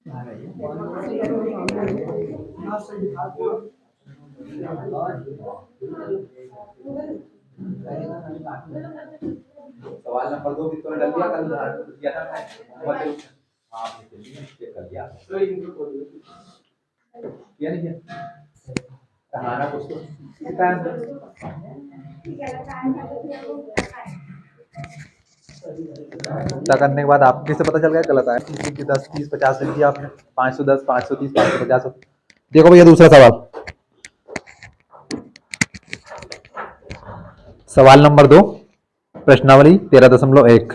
सवाल नंबर 2 कितने डाल दिया कल दिया था मैं आपने चेक कर दिया किया नहीं किया कहाना कुछ तो कितना इतना करने के बाद आपको किससे पता चल गया गलत आया कि 10 30 50 लिख दिया आपने 510 530 550। देखो भैया दूसरा सवाल, सवाल नंबर 2 प्रश्नावली 13.1।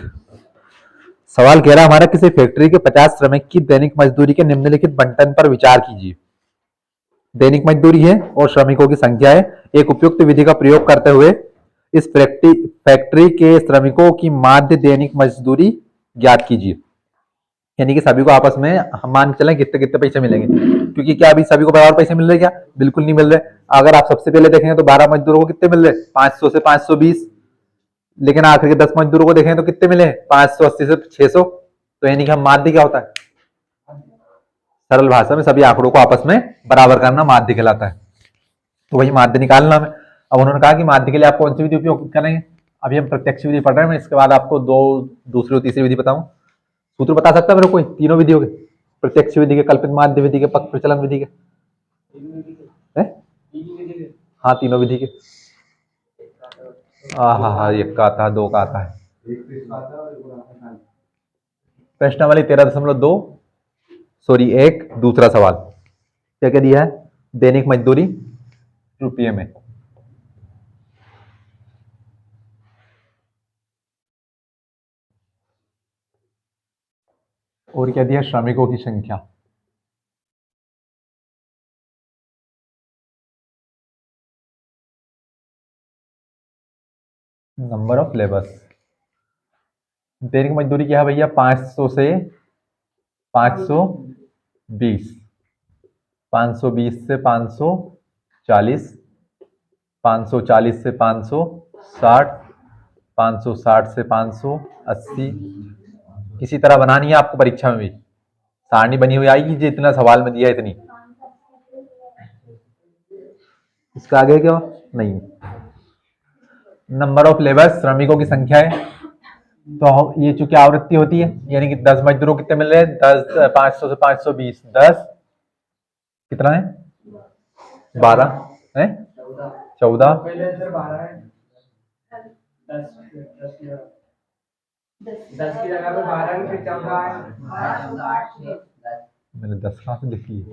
सवाल कह रहा है हमारा किसी फैक्ट्री के 50 श्रमिक की दैनिक मजदूरी के निम्नलिखित बंटन पर विचार कीजिए। दैनिक मजदूरी है और श्रमिकों की संख्या है। एक उपयुक्त विधि का प्रयोग करते हुए इस फैक्ट्री के श्रमिकों की माध्य दैनिक मजदूरी ज्ञात कीजिए। यानी कि सभी को आपस में हम मान के चलें कितने कितने पैसे मिलेंगे, क्योंकि क्या अभी सभी को बराबर पैसे मिल रहे क्या? बिल्कुल नहीं मिल रहे। अगर आप सबसे पहले देखेंगे तो 12 मजदूरों को कितने मिल रहे? 500 से 520। लेकिन आखिर के 10 मजदूरों को देखें तो कितने मिले? 580 से 600। तो यानी कि हम माध्य क्या होता है? सरल भाषा में सभी आंकड़ों को आपस में बराबर करना माध्य कहलाता है। तो वही माध्य निकालना हमें। अब उन्होंने कहा कि माध्य के लिए आप कौन सी विधि उपयोग करेंगे? अभी हम प्रत्यक्ष विधि पढ़ रहे हैं, मैं इसके बाद आपको दूसरी और तीसरी विधि बताऊं। सूत्र बता सकता है मेरे कोई तीनों विधियों के? प्रत्यक्ष विधि के, कल्पित माध्य विधि के, पक्ष प्रचलन विधि के? हाँ तीनों विधि के। हाँ हाँ एक का आता है, 2 का आता है। प्रश्नावली 13.2 सॉरी 1 दूसरा सवाल क्या क्या दिया है? दैनिक मजदूरी रुपये में। और क्या दिया? श्रमिकों की संख्या। Number of labours. दैनिक मजदूरी क्या है भैया? 500 से 520, 520 से 540, 540 से 560, 560 से 580। इसी तरह बनानी है आपको परीक्षा में भी, सारणी बनी हुई आएगी जितना सवाल में दिया है इतनी। इसका आगे क्या नहीं? नंबर ऑफ लेबर श्रमिकों की संख्या है। तो ये चूंकि आवृत्ति होती है, यानी कि 10 मजदूरों कितने मिल रहे हैं? 10 500 से 520 10 कितना है? 12 है 14 मैंने 10 कहाँ से लिखी है?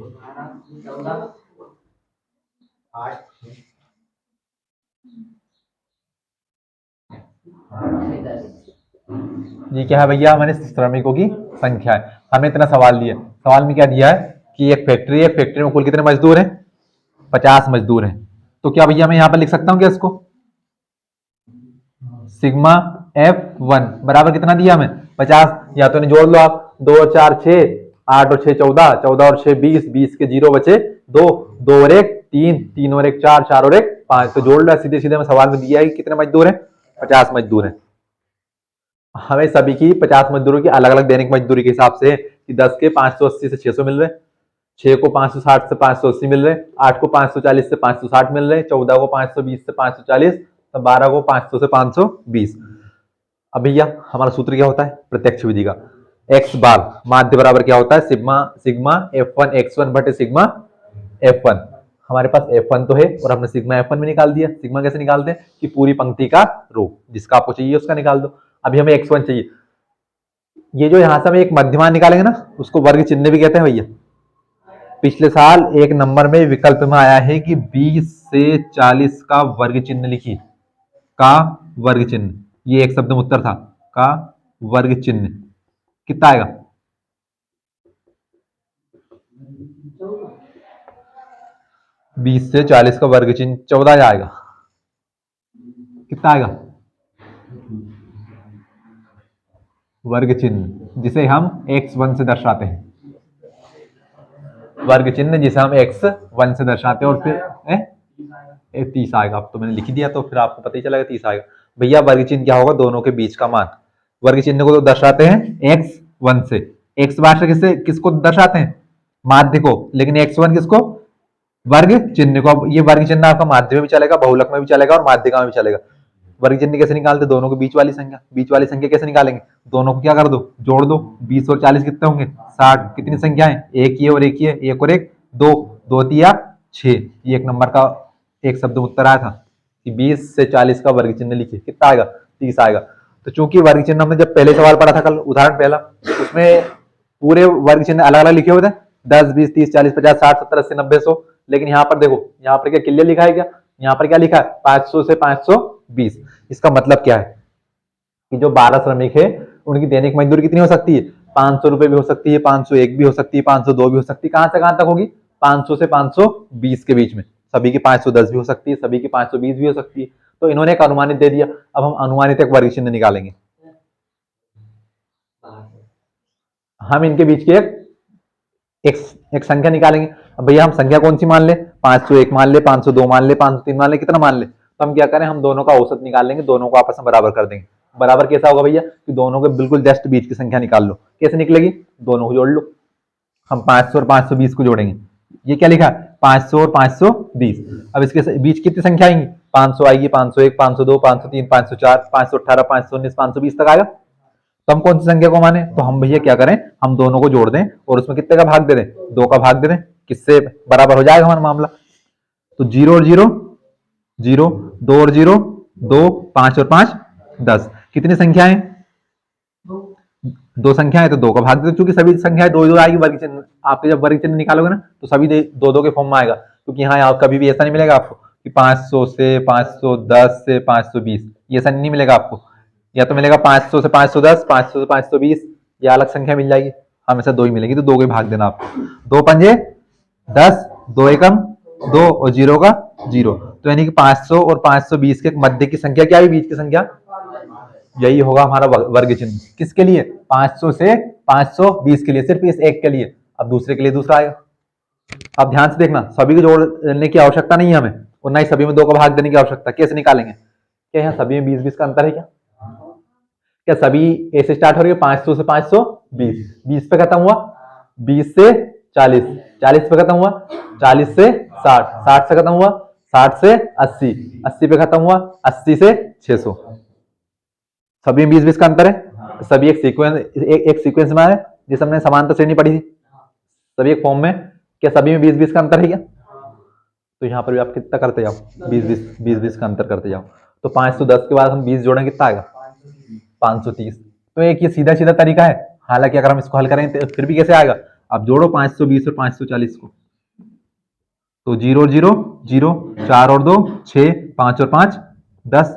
ये क्या है भैया? हमारे श्रमिकों की संख्या है। हमें इतना सवाल दिया, सवाल में क्या दिया है कि एक फैक्ट्री है, फैक्ट्री में कुल कितने मजदूर हैं? 50 मजदूर हैं। तो क्या भैया मैं यहाँ पर लिख सकता हूँ क्या इसको? सिग्मा F1 बराबर कितना दिया हमें? 50। या तो जोड़ लो आप, 2 और 4 6, 8 और 6 14, 14 और 6 20, 20 के 0 बचे 2, 2 और 1 3, 3 और 1 4, 4 और 1 5। तो जोड़ लो, सीधे सीधे में सवाल में दिया है कि कितने मजदूर हैं? 50 मजदूर हैं। हमें सभी की 50 मजदूरों की अलग अलग दैनिक मजदूरी के हिसाब से कि 10 के 580 से 600 मिल रहे, 6 को 560 से 580 मिल रहे, 8 को 540 से 560 मिल रहे, 14 को 520 से 540, तो 12 को 500 से 520। अब भैया हमारा सूत्र क्या होता है प्रत्यक्ष विधि का? x बार माध्य बराबर क्या होता है? सिग्मा सिग्मा F1 x1 बटे सिग्मा F1। हमारे पास F1 तो है और हमने सिग्मा F1 भी निकाल दिया। सिग्मा कैसे निकालते हैं कि पूरी पंक्ति का रो, जिसका आपको चाहिए उसका निकाल दो। अभी हमें x1 चाहिए। ये जो यहां से हम एक मध्यमान निकालेंगे ना, उसको वर्ग चिन्ह भी कहते हैं भैया। पिछले साल एक नंबर में विकल्प में आया है कि 20 से 40 का वर्ग चिन्ह लिखिए। का वर्ग चिन्ह, ये एक शब्द में उत्तर था। का वर्ग चिन्ह कितना आएगा? 20 से 40 का वर्ग चिन्ह 14 आएगा। कितना आएगा? वर्ग चिन्ह जिसे हम x1 से दर्शाते हैं, वर्ग चिन्ह जिसे हम x1 से दर्शाते हैं। और फिर 30 आएगा। अब तो मैंने लिख दिया तो फिर आपको पता ही चलेगा 30 आएगा। भैया वर्ग चिन्ह क्या होगा? दोनों के बीच का मान। वर्ग चिन्ह को तो दर्शाते हैं x1 से, एक्स बार से किसको दर्शाते हैं? माध्य को। लेकिन x1 किसको? वर्ग चिन्ह को। अब ये वर्ग चिन्ह आपका माध्य में भी चलेगा, बहुलक में भी चलेगा और माध्यिका में भी चलेगा। वर्ग चिन्ह कैसे निकालते? दोनों के बीच वाली संख्या। बीच वाली संख्या कैसे निकालेंगे? दोनों को क्या कर दो? जोड़ दो। 20 और 40 कितने होंगे? 60। कितनी संख्या है? एक ही और एक ही है, एक और एक दो, दो तिया 6। ये एक नंबर का एक शब्द उत्तर आया था कि 20 से 40 का वर्ग चिन्ह लिखिए, कितना आएगा? 30 आएगा। तो चूंकि वर्ग चिन्ह हमने जब पहले सवाल पढ़ा था कल, उदाहरण पहला, उसमें पूरे वर्ग चिन्ह अलग अलग लिखे हुए थे, 10, 20, 30, 40, 50, 60, 70, 80, 90, 100। लेकिन यहाँ पर देखो, यहाँ पर क्या क्लियर लिखा है? क्या यहाँ पर क्या लिखा है? 500 से 520। इसका मतलब क्या है कि जो 12 श्रमिक है उनकी दैनिक मजदूरी कितनी हो सकती है? 500 रुपए भी हो सकती है, 501 भी हो सकती है, 502 भी हो सकती है। कहां से कहां तक होगी? 500 से 520 के बीच में। सभी की 510 भी हो सकती है, सभी की 520 भी हो सकती है। तो इन्होंने एक अनुमानित दे दिया। अब हम अनुमानित एक वर्ग चिन्ह निकालेंगे। हम इनके बीच की एक संख्या निकालेंगे। अब भैया हम संख्या कौन सी मान ले? 501 मान ले, 502 मान ले, 503 मान ले, कितना मान ले? तो हम क्या करें? हम दोनों का औसत निकाल लेंगे, दोनों को आपस में बराबर कर देंगे। बराबर कैसा होगा भैया? कि दोनों के बिल्कुल जस्ट बीच की संख्या निकाल लो। कैसे निकलेगी? दोनों को जोड़ लो। हम 500 और 520 को जोड़ेंगे। ये क्या लिखा है? 500 और 520। अब इसके बीच कितनी संख्या आएंगी? 500 आएगी, 501, 502, 503, 504, 518, 519, 520 तक आएगा। तो हम कौन सी संख्या को माने? तो हम भैया क्या करें? हम दोनों को जोड़ दें और उसमें कितने का भाग दे दें? 2 का भाग दे दें। किससे बराबर हो जाएगा हमारा मामला? तो 0 और 0 0, 2 और 0 2, 5 और 5 10। कितनी संख्याएं? 2 संख्याएं, तो 2 का भाग दे दो। चूंकि सभी संख्याएं दो दो आएगी वर्ग चिन्ह, आपके जब वर्ग चिन्ह निकालोगे ना तो सभी दो दो के फॉर्म में आएगा। क्योंकि यहाँ कभी भी ऐसा नहीं मिलेगा आपको कि 500 से 510 से 520, ये ऐसा नहीं मिलेगा आपको। या तो मिलेगा 500 से 510, 500 से 520, या अलग संख्या मिल जाएगी। हमेशा 2 ही मिलेगी, तो 2 के भाग देना आपको। 2 पंजे 10, 2 एकम 2 और 0 का 0। तो यानी कि 500 और 520 के मध्य की संख्या क्या है? बीच की संख्या। यही होगा हमारा वर्ग चिन्ह। किसके लिए? 500 से 520 के लिए, सिर्फ इस एक के लिए। अब दूसरे के लिए दूसरा आएगा। अब ध्यान से देखना, सभी को जोड़ने की आवश्यकता नहीं है हमें, और ना ही सभी में 2 का भाग देने की आवश्यकता। कैसे निकालेंगे? क्या यहाँ सभी में 20-20 का अंतर है? क्या सभी ऐसे स्टार्ट हो रही है? 500 से 520, 20 पे खत्म हुआ, 20 से 40, 40 पे खत्म हुआ, 40 से 60, 60 से खत्म हुआ, 60 से 80, 80 पे खत्म हुआ, 80 से 600। सभी में 20-20 का अंतर है। सभी एक सीक्वेंस में है, जिसे हमने समांतर श्रेणी पढ़ी थी, सभी एक फॉर्म में। क्या सभी में 20-20 का अंतर है क्या? तो यहाँ पर भी आप कितना करते जाओ? 20-20 का अंतर करते जाओ। तो 510 के बाद हम 20 जोड़ें, कितना आएगा? 530। तो एक ये सीधा सीधा तरीका है। हालांकि अगर हम इसको हल करें तो फिर भी कैसे आएगा? आप जोड़ो 520 और 540 को। तो 0 0 0, 4 और 2 6, 5 और 5 10,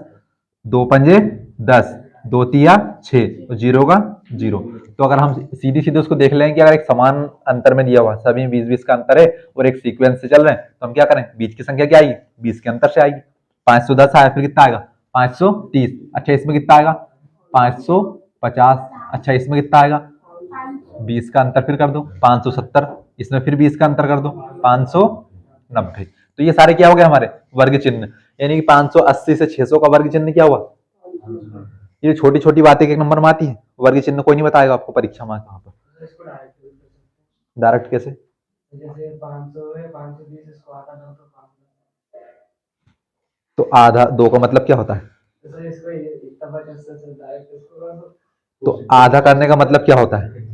2 पंजे 10, 2 तिया 6 और 0 का 0। तो अगर हम सीधी सीधे उसको देख लें कि अगर एक समान अंतर में दिया हुआ, सभी 20-20 का अंतर है और एक सीक्वेंस से चल रहे हैं, तो हम क्या करें? बीच की संख्या क्या आएगी? 20 के अंतर से आएगी। 510 आया, फिर कितना आएगा? 530। अच्छा, इसमें कितना आएगा? 550। अच्छा, इसमें कितना आएगा? 20 का अंतर फिर कर दो, 570। इसमें फिर 20 का अंतर कर दो, 590। तो ये सारे क्या हो गए हमारे? वर्ग चिन्ह। यानी कि 580 से 600 का वर्ग चिन्ह क्या हुआ? ये छोटी छोटी बातें एक नंबर में आती है, वर्ग चिन्ह कोई नहीं बताएगा आपको परीक्षा में। कहाँ पर डायरेक्ट कैसे? जैसे 500 है, 520 इसको आधा दो तो आधा 2 का मतलब क्या होता है? तो आधा करने का मतलब क्या होता है?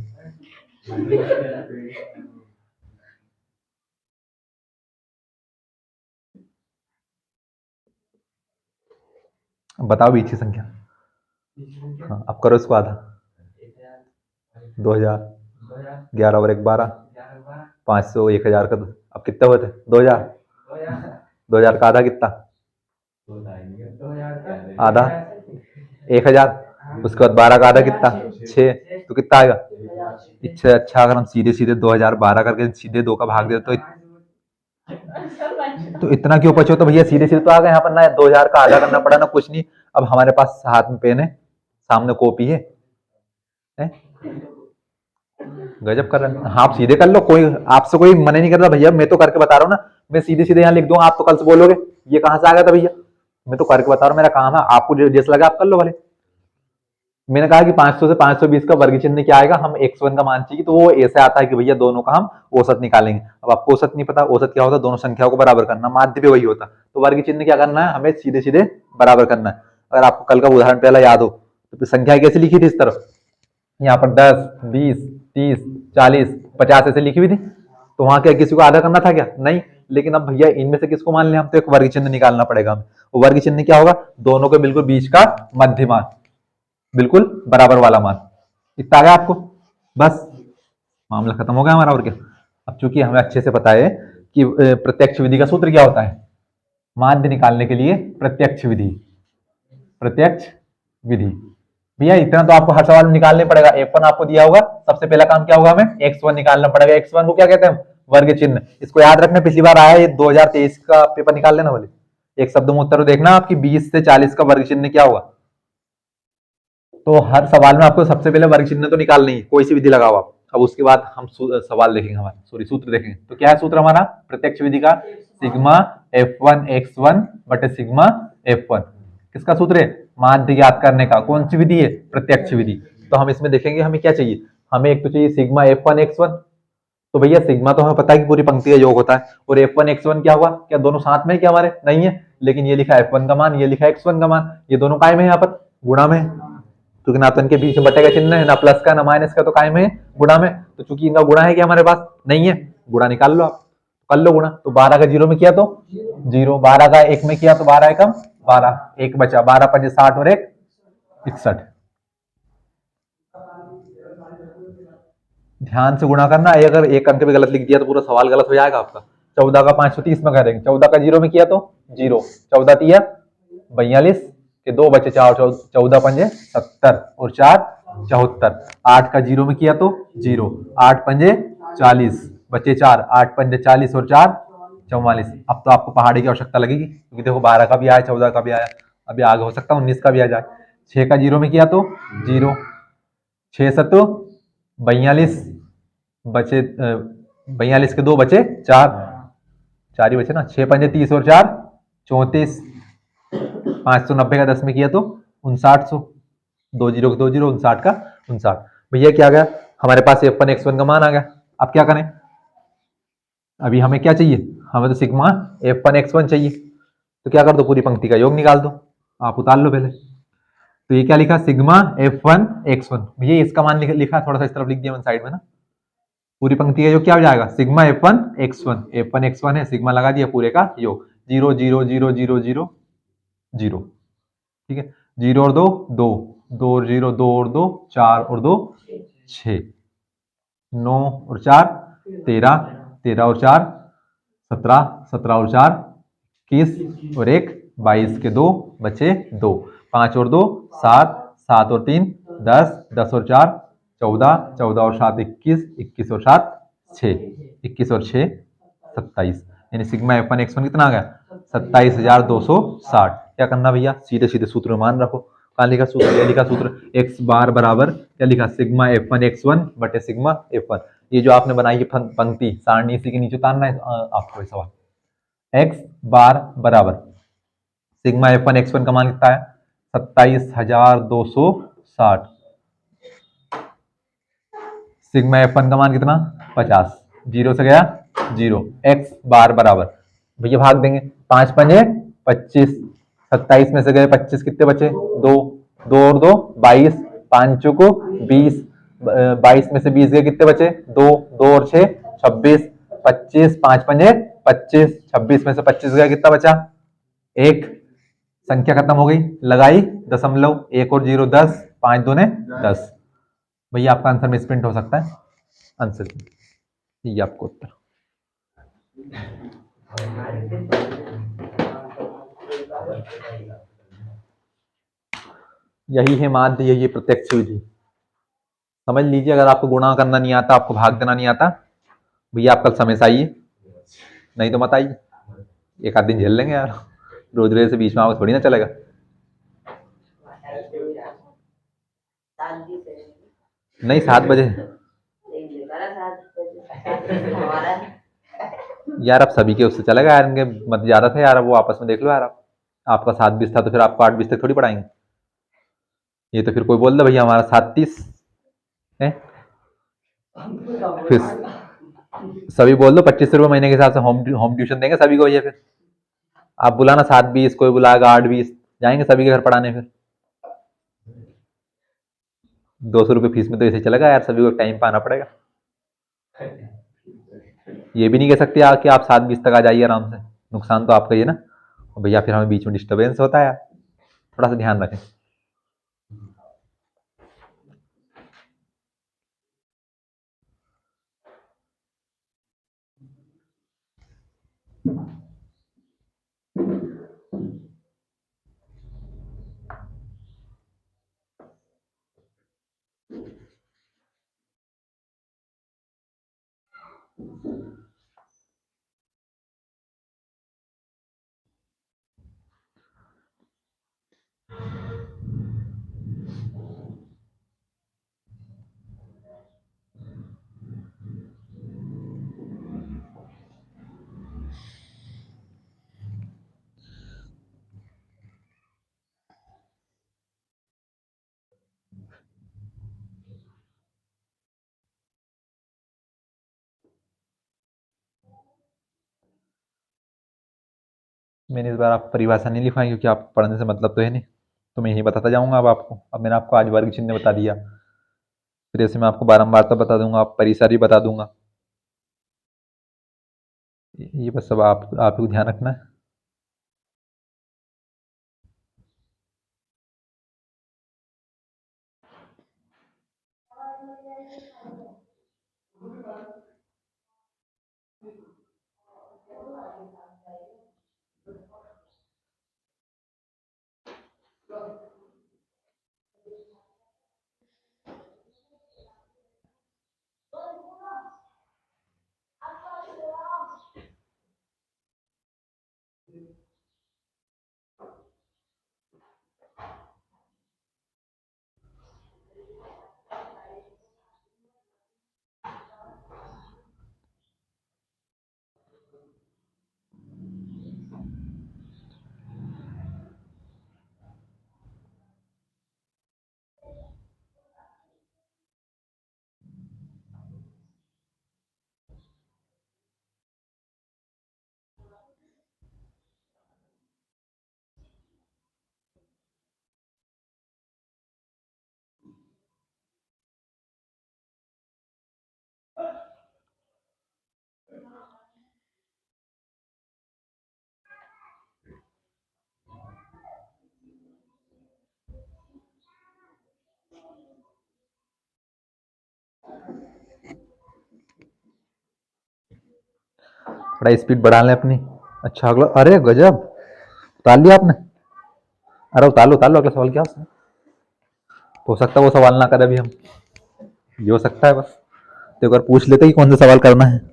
बताओ बीच की संख्या। हाँ, अब करो इसको आधा। 2000, 11 और 1 12, 500, 1000 का अब कितना हुए थे? 2000। 2000 का आधा कितना? आधा 1000। उसके बाद 12 का आधा कितना? 6। तो कितना आएगा? इससे अच्छा अगर हम सीधे सीधे 2012 करके सीधे 2 का भाग दे तो इतना क्यों बचो? तो भैया सीधे सीधे तो आ गए यहाँ पर, ना 2000 का आधा करना पड़ा ना कुछ नहीं। अब हमारे पास हाथ में पेन है, सामने कॉपी है, गजब कर रहे हैं। हाँ, आप सीधे कर लो, कोई आपसे कोई मना नहीं कर रहा भैया, मैं तो करके बता रहा हूँ ना। मैं सीधे सीधे यहाँ लिख दूंगा, आप तो कल से बोलोगे ये कहाँ से आ गया था भैया। मैं तो करके बता रहा हूँ, मेरा काम है। आपको जैसा लगा आप कर लो भले। मैंने कहा कि 500 से 520 का वर्ग चिन्ह क्या आएगा, हम x1 का मान चाहिए, तो वो ऐसे आता है कि भैया दोनों का हम औसत निकालेंगे। अब आपको औसत नहीं पता, औसत क्या होता है, दोनों संख्याओं को बराबर करना, माध्य भी वही होता है। तो वर्ग चिन्ह क्या करना है, हमें सीधे सीधे बराबर करना है। अगर आपको कल का उदाहरण पहला याद हो तो संख्या कैसे लिखी थी, इस तरफ यहाँ पर 10, 20, 30, 40, 50 ऐसे लिखी हुई थी, तो वहां क्या किसी को आधा करना था क्या, नहीं। लेकिन अब भैया इनमें से किसको मान लें हम, तो एक वर्ग चिन्ह निकालना पड़ेगा हमें। वर्ग चिन्ह क्या होगा, दोनों के बिल्कुल बीच का मध्य मान, बिल्कुल बराबर वाला मान। इतना आ गया आपको, बस मामला खत्म हो गया हमारा। और क्या, अब चूंकि हमें अच्छे से पता है कि प्रत्यक्ष विधि का सूत्र क्या होता है, माध्य निकालने के लिए प्रत्यक्ष विधि, प्रत्यक्ष विधि। भैया इतना तो आपको हर सवाल में निकालने पड़ेगा। f1 आपको दिया होगा, सबसे पहला काम क्या होगा, हमें x1 निकालना पड़ेगा। x1 को क्या कहते हैं, वर्ग चिन्ह। इसको याद रखना, पिछली बार आया ये 2023 का पेपर निकाल लेना बोले, एक शब्द में उत्तर देखना आपकी 20 से 40 का वर्ग चिन्ह क्या होगा। तो हर सवाल में आपको सबसे पहले वर्ग चिन्ह तो निकालनी है, कोई सी विधि लगाओ आप। अब उसके बाद हम सवाल देखेंगे, हमारे सॉरी सूत्र देखेंगे। तो क्या है सूत्र हमारा प्रत्यक्ष विधि का, सिग्मा f1 x1 बटे सिग्मा f1। किसका सूत्र है, माध्य ज्ञात करने का। कौन सी विधि है, प्रत्यक्ष विधि। तो हम इसमें देखेंगे हमें क्या चाहिए, हमें एक तो चाहिए सिग्मा f1 x1। तो भैया सिग्मा तो हमें पता है कि पूरी पंक्ति का योग होता है, और f1 x1 क्या हुआ, क्या दोनों साथ में क्या हमारे, नहीं है। लेकिन ये लिखा है f1 का मान, ये लिखा है x1 का मान, ये दोनों कायम है यहाँ पर, गुणा में, क्योंकि ना तो इनके बीच में बटे का चिन्ह है, ना प्लस का ना माइनस का, तो कायम है गुणा में। तो चूंकि इनका गुणा है कि हमारे पास नहीं है, गुणा निकाल लो आप, कर लो गुणा। तो 12 का 0 में किया तो 0, 12 का 1 में किया तो 12 एकम 12, एक बचा, 12 पंजे 60 और 1 61। ध्यान से गुणा करना है, अगर एक अंक भी गलत लिख दिया तो पूरा सवाल गलत हो जाएगा आपका। 14 का 530 में करेंगे, 14 का 0 में किया तो 0, 14 तिया 42 के 2 बचे, 4 14 पंजे 70 और 4 74। 8 का 0 में किया तो 0, 8 पंजे 40 बचे 4, 8 पंजे 40 और 4 44। अब तो आपको पहाड़ी की आवश्यकता लगेगी, क्योंकि देखो 12 का भी आया, 14 का भी आया, अभी आगे हो सकता है 19 का भी आ जाए। 6 का 0 में किया तो 0, 6 7 42 बचे, 42 के 2 बचे 4, 4 ही बचे ना, 6 पंजे 30 और 4 34। 590 का 10 में किया तो 5900, 20 के 20, 59 का 59। भैया क्या आ गया, हमारे पास f1 x1 का मान आ गया। अब क्या करें, अभी हमें क्या चाहिए, हमें तो सिग्मा f1 x1 चाहिए। तो क्या कर दो, पूरी पंक्ति का योग निकाल दो, आप उतार लो पहले। तो ये क्या लिखा, सिग्मा f1 x1। भैया इसका मान लिखा, थोड़ा सा इस तरफ लिख दिया मैंने साइड में ना। पूरी पंक्ति का योग क्या हो जाएगा, sigma f1 x1, f1 x1 है, सिग्मा लगा दिया, पूरे का योग 0 0 0 0 0 0। ठीक है, 0 और 2 2, 2 और 0 2 और 2 4 और 2 6, 9 और 4 13, 13 और 4 17, 17 और 4 21 और 1 22 के 2 बचे 2, 5 और 2 7, 7 और 3 10, 10 और 4 14, 14 और 7 21, 21 और 7 6, 21 और 6 27। यानी सिग्मा f1 x1 कितना आ गया, 27,260। क्या करना भैया, सीधे सीधे सूत्र मान रखो। कहाँ लिखा सूत्र, ये लिखा सूत्र, x बार बराबर क्या लिखा, सिग्मा f1 x1 बटे सिग्मा f1। ये जो आपने बनाई है पंक्ति सारणी, इसी के नीचे उतारना है आपको ये सवाल। x बार बराबर सिग्मा f1 x1 का मान कितना है, 27,260। सिग्मा f1 का मान कितना, 50, 0 से गया 0, x बार बराबर, भैया भाग देंगे, 5 पंजे 25, 27 में से गए 25, कितने बचे 2, 2 और 2 22, 5 को 20, 22 में से 20 गए, कितने बचे 2, 2 और 6 26, 25, 5 पंजे 25, 26 में से 25 गया, कितना बचा 1, संख्या खत्म हो गई, लगाई दशमलव, 1 और 0 10, 5 दूने 10। भैया आपका आंसर मिसप्रिंट हो सकता है, आंसर ये आपको उत्तर। यही है माध्य, यही है प्रत्यक्ष विधि। समझ लीजिए, अगर आपको गुणा करना नहीं आता, आपको भाग देना नहीं आता, भैया आप कल समय से आइए, नहीं तो मत आइए, एक आध दिन झेल लेंगे यार, रोज रोज से बीच में आपको थोड़ी ना चलेगा। नहीं 7 बजे यार, अब सभी के उससे चलेगा यार, इनके मत ज्यादा थे यार, वो आपस में देख लो यार, आप आपका 7 20 था तो फिर आपको 8 20 तक थोड़ी पढ़ाएंगे। ये तो फिर कोई बोल दे भैया हमारा 7:30 है, फिर सभी बोल दो 25 रुपये महीने के हिसाब से होम होम ट्यूशन देंगे सभी को। ये फिर आप बुलाना 7:20, कोई बुलाएगा 8:20, जाएंगे सभी के घर पढ़ाने। फिर 200 रुपये फीस में तो ऐसे चलेगा यार, सभी को टाइम पे आना पड़ेगा। ये भी नहीं कह सकते आप कि आप 7:20 तक आ जाइए आराम से, नुकसान तो आपका ही है ना। और भैया फिर हमें बीच में डिस्टर्बेंस होता है यार, थोड़ा सा ध्यान रखें। मैंने इस बार आप परिभाषा नहीं लिखवाई क्योंकि आपको पढ़ने से मतलब तो है नहीं, तो मैं यही बताता जाऊंगा अब आपको। अब मैंने आपको आज वर्ग चिन्ह बता दिया, फिर ऐसे मैं आपको बारंबार तो बता दूंगा, आप परिसर भी बता दूंगा। ये बस सब आप ही को ध्यान रखना है। थोड़ा स्पीड बढ़ा लें अपनी। अच्छा अगला, अरे गजब उतार लिया आपने। अरे उतार लो अगला सवाल क्या है? हो सकता है वो सवाल ना करे अभी हम, ये हो सकता है बस। तो एक बार पूछ लेते कि कौन सा सवाल करना है।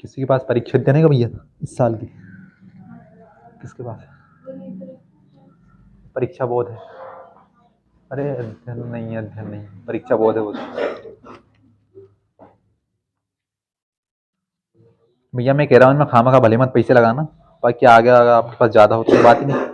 किसी के पास परीक्षा देने का भैया इस साल की? किसके पास परीक्षा बोर्ड है? अरे अध्ययन नहीं है, अध्ययन नहीं, परीक्षा बोर्ड है वो तो। भैया मैं कह रहा हूँ, मैं खामा खा भले मत पैसे लगाना, बाकी आगे अगर आपके पास ज्यादा हो तो बात ही नहीं।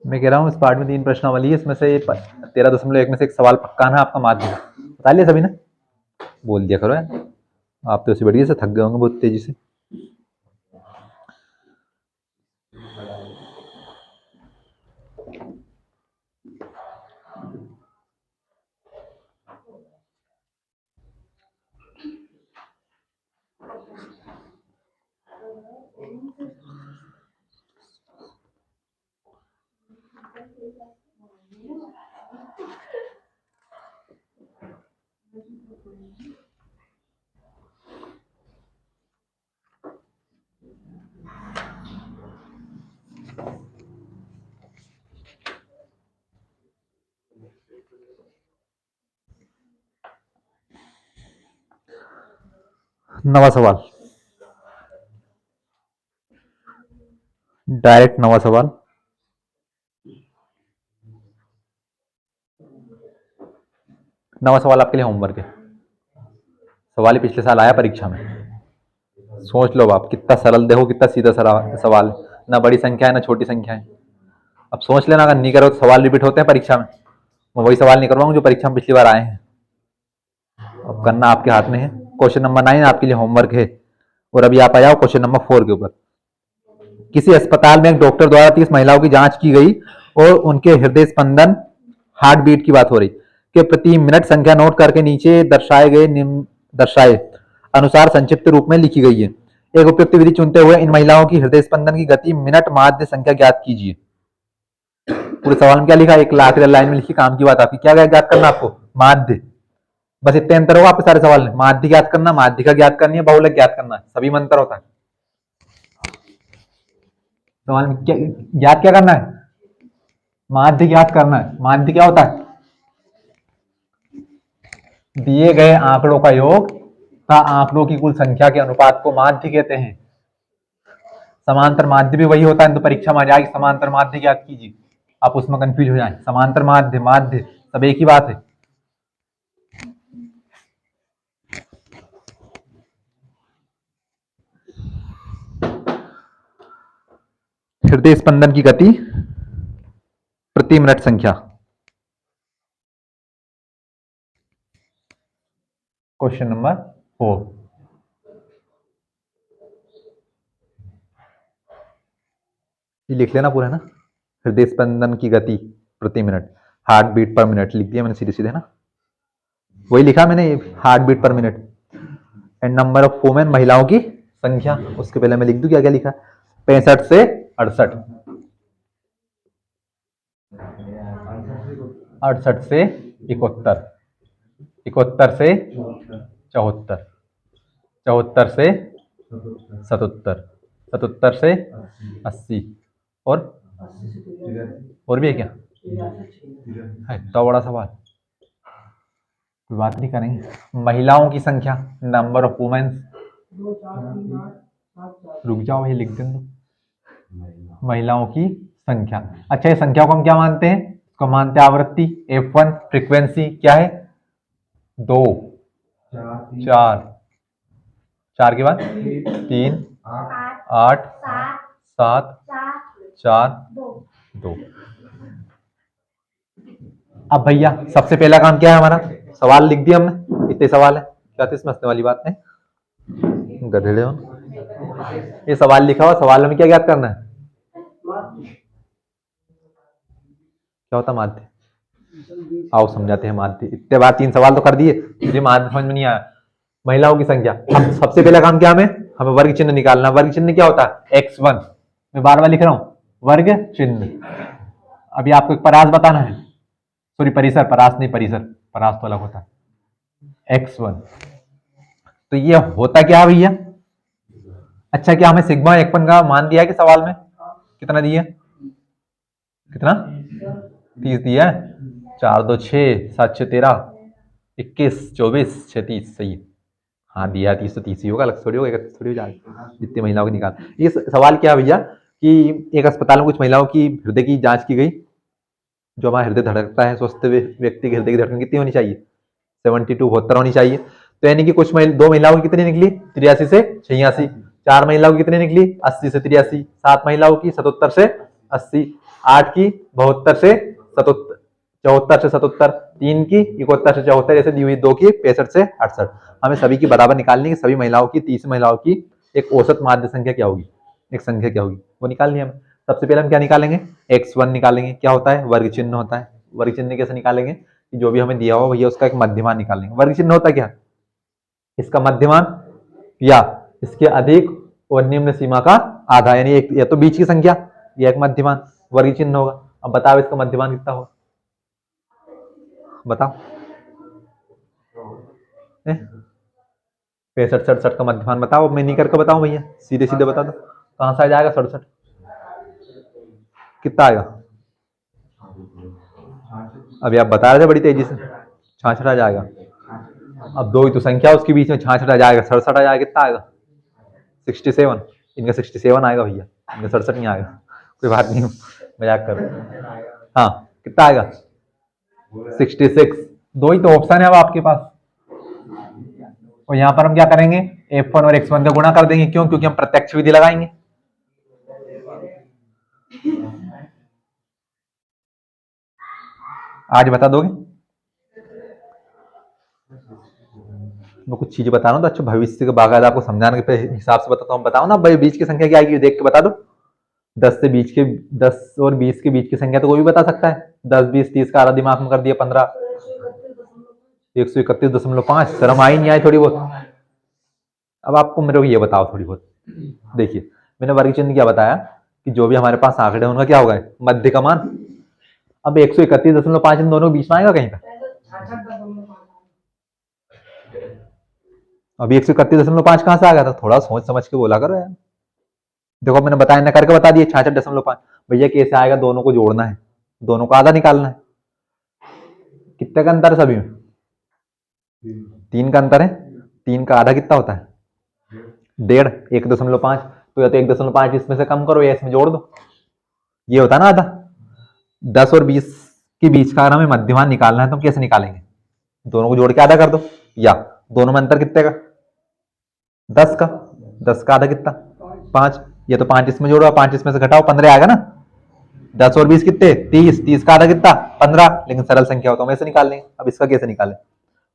मैं कह रहा हूँ इस पार्ट में 3 प्रश्नावली है, इसमें से 13.1 में से एक सवाल पक्का है आपका माध्यम। बता लिया सभी ने? बोल दिया करो यार, आप तो उसी बढ़िया से थक गए होंगे बहुत तेजी से। नवा सवाल, डायरेक्ट नवा सवाल। नवा सवाल आपके लिए होमवर्क है। सवाल ही पिछले साल आया परीक्षा में, सोच लो आप कितना सरल, देखो कितना सीधा सवाल है, ना बड़ी संख्या है ना छोटी संख्या है। अब सोच लेना, अगर नहीं करो तो सवाल रिपीट होते हैं परीक्षा में। मैं वही सवाल नहीं करवाऊंगा जो परीक्षा में पिछली बार आए हैं। अब करना आपके हाथ में है। क्वेश्चन नंबर 9 आपके लिए होमवर्क है। और अभी आप आ जाओ क्वेश्चन नंबर 4 के ऊपर। किसी अस्पताल में एक डॉक्टर द्वारा 30 महिलाओं की जांच की गई और उनके हृदय स्पंदन, हार्ट बीट की बात हो रही, के प्रति मिनट संख्या नोट करके नीचे दर्शाए अनुसार संक्षिप्त रूप में लिखी गई है। एक उपयुक्त विधि चुनते हुए इन महिलाओं की हृदय स्पंदन की गति मिनट माध्य संख्या ज्ञात कीजिए। पूरे सवाल में क्या लिखा है, एक लाख लाइन में लिखी, काम की बात आपकी, क्या ज्ञात करना आपको, माध्य। बस इतने अंतर होगा आपके सारे सवाल में, माध्य ज्ञात करना, माध्यिका ज्ञात करनी है, बहुलक ज्ञात करना है, सभी में अंतर होता है। सवाल में ज्ञात क्या करना है, माध्य ज्ञात करना है। माध्य क्या होता है, दिए गए आंकड़ों का योग तथा आंकड़ों की कुल संख्या के अनुपात को माध्य कहते हैं। समांतर माध्य भी वही होता है, तो परीक्षा में आ जाएगी समांतर माध्य ज्ञात कीजिए, आप उसमें कंफ्यूज हो जाए। समांतर माध्य माध्य सब एक ही बात है। हृदय स्पंदन की गति प्रति मिनट संख्या, क्वेश्चन नंबर 4। ये लिख लेना पूरा ना, हृदय स्पंदन की गति प्रति minute, heart beat per minute लिख दिया मैंने सीधे सीधे ना, वही लिखा मैंने, heart beat per minute. And number of women, महिलाओं की संख्या। उसके पहले मैं लिख दूं क्या क्या लिखा, 65 से 68, 68 से 71, 71 से 74, 74 से 77, 77 से 80, और भी है क्या है, तो बड़ा सवाल, कोई बात नहीं करेंगे। महिलाओं की संख्या, नंबर ऑफ वुमेन, रुक जाओ ये लिख दें तो, महिलाओं की संख्या। अच्छा, ये संख्या को हम क्या मानते हैं, इसको मानते हैं आवृत्ति, F1 फ्रीक्वेंसी क्या है, 2, 4, 4 के बाद 3, 8, 7, 4, 2। अब भैया सबसे पहला काम क्या है हमारा, सवाल लिख दिया हमने, इतने सवाल है, क्या इसमें हंसने वाली बात है, गधेड़े हो। ये सवाल लिखा हुआ, सवाल में क्या ज्ञात करना है, क्या होता माध्य, आओ समझाते हैं माध्य। इतने बार 3 सवाल तो कर दिए, मुझे माध्य समझ में नहीं आया। महिलाओं की संख्या, अब सबसे पहला काम क्या हमें वर्ग चिन्ह निकालना। वर्ग चिन्ह क्या होता है, x1, मैं बार बार लिख रहा हूं, वर्ग चिन्ह। अभी आपको एक परास बताना है, सॉरी परिसर, परास नहीं परिसर, परास तो अलग होता है, x1। तो ये होता क्या है भैया, अच्छा क्या हमें सिग्मा x1 का मान दिया है कि सवाल में, कितना दिया, कितना 30 दिया है, 4 2 6 7 6 13 21 24 6 30, सही है। हाँ दिया 30 तो 30 ही होगा, अलग थोड़ी होगा, 31 थोड़ी हो जाएगा, जितनी महिलाओं की निकाल। ये सवाल क्या है भैया कि एक अस्पताल में कुछ महिलाओं की हृदय की जांच की गई, जो हमारा हृदय धड़कता है, स्वस्थ व्यक्ति के हृदय की धड़कन कितनी होनी चाहिए, 72 72 होनी चाहिए। तो यानी कि कुछ 2 महिलाओं की कितनी निकली, 83 से 86, 4 महिलाओं की कितनी निकली, 80 से 83, 7 महिलाओं की 77 से 80, 8 की 72 से 77, 74 से 77, 3 की 71 से 74, जैसे दी हुई, 2 की 65 से 68। हमें सभी की बराबर निकालनी है, सभी महिलाओं की, 30 महिलाओं की एक औसत माध्य संख्या क्या होगी, एक संख्या क्या होगी, वो निकालनी है हमें। सबसे पहले हम क्या निकालेंगे, x1 निकालेंगे, क्या होता है, वर्ग चिन्ह होता है। वर्ग चिन्ह कैसे निकालेंगे, कि जो भी हमें दिया हो भैया उसका एक मध्यमान निकालेंगे। वर्ग चिन्ह होता क्या, इसका मध्यमान या इसके अधिक और निम्न सीमा का आधा, यानी एक या तो बीच की संख्या या एक मध्यमान, वर्ग चिन्ह होगा। अब बताओ इसका मध्यमान कितना होगा, बताओ, 65 67 का मध्यमान बताओ, मैं नहीं करके बताऊं भैया, सीधे सीधे बता दो, कहां से आ जाएगा 67, कितना आएगा? अभी आप बता रहे थे बड़ी तेजी से 66 आ जाएगा। अब दो ही तो संख्या उसके बीच में, 66 आ जाएगा, 67 आ जाएगा, कितना आएगा? 67। इनका 67 आएगा भैया, इनका 67 नहीं आएगा। कोई बात नहीं, मजाक करो। हाँ, कितना आएगा? 66। दो ही तो ऑप्शन है अब आपके पास। और यहाँ पर हम क्या करेंगे, F1 और X1 का गुणा कर देंगे। क्यों? क्योंकि हम प्रत्यक्ष विधि लगाएंगे। आज बता दोगे? मैं कुछ चीजें बता रहा हूँ तो अच्छा भविष्य के बाकायदा आपको समझाने के हिसाब से बताता हूँ। बताओ ना भाई, बीच की संख्या क्या आएगी, देख के बता दो। 10 और 20 के बीच की संख्या तो कोई भी बता सकता है। 10, 20, 30 का आधा दिमाग में कर दिया 15, 131.5। शर्म आई नहीं आई थोड़ी बहुत? अब आपको मेरे को ये बताओ थोड़ी बहुत। देखिए, मैंने वर्ग चिन्ह क्या बताया कि जो भी हमारे पास आंकड़े हैं उनका क्या होगा, मध्य का मान। अब 131.5 इन दोनों के बीच में आएगा कहीं पर? अभी 131.5 कहां से आ गया था? थोड़ा सोच समझ के बोला करो यार। देखो मैंने बताया ना, करके बता दिए 66.5। भैया कैसे आएगा? दोनों को जोड़ना है, दोनों का आधा निकालना है। कितने का अंतर है सभी में? 3 का अंतर है। 3 का आधा कितना होता है? 1.5। 1.5 तो या तो 1.5 इसमें से कम करो या इसमें जोड़ दो, ये होता है ना आधा। 10 और 20 के बीच का अगर हमें मध्यमान निकालना है तो हम कैसे निकालेंगे? दोनों को जोड़ के आधा कर दो, या दोनों में अंतर कितने का? 10 का। 10 का आधा कितना? 5। ये तो 5 इसमें जोड़ो, 5 इसमें से घटाओ, 15 आएगा ना। 10 और 20 कितने? 30। 30 का आधा कितना? 15। लेकिन सरल संख्या हो तो हम ऐसे निकाल लेंगे। अब इसका कैसे निकालें?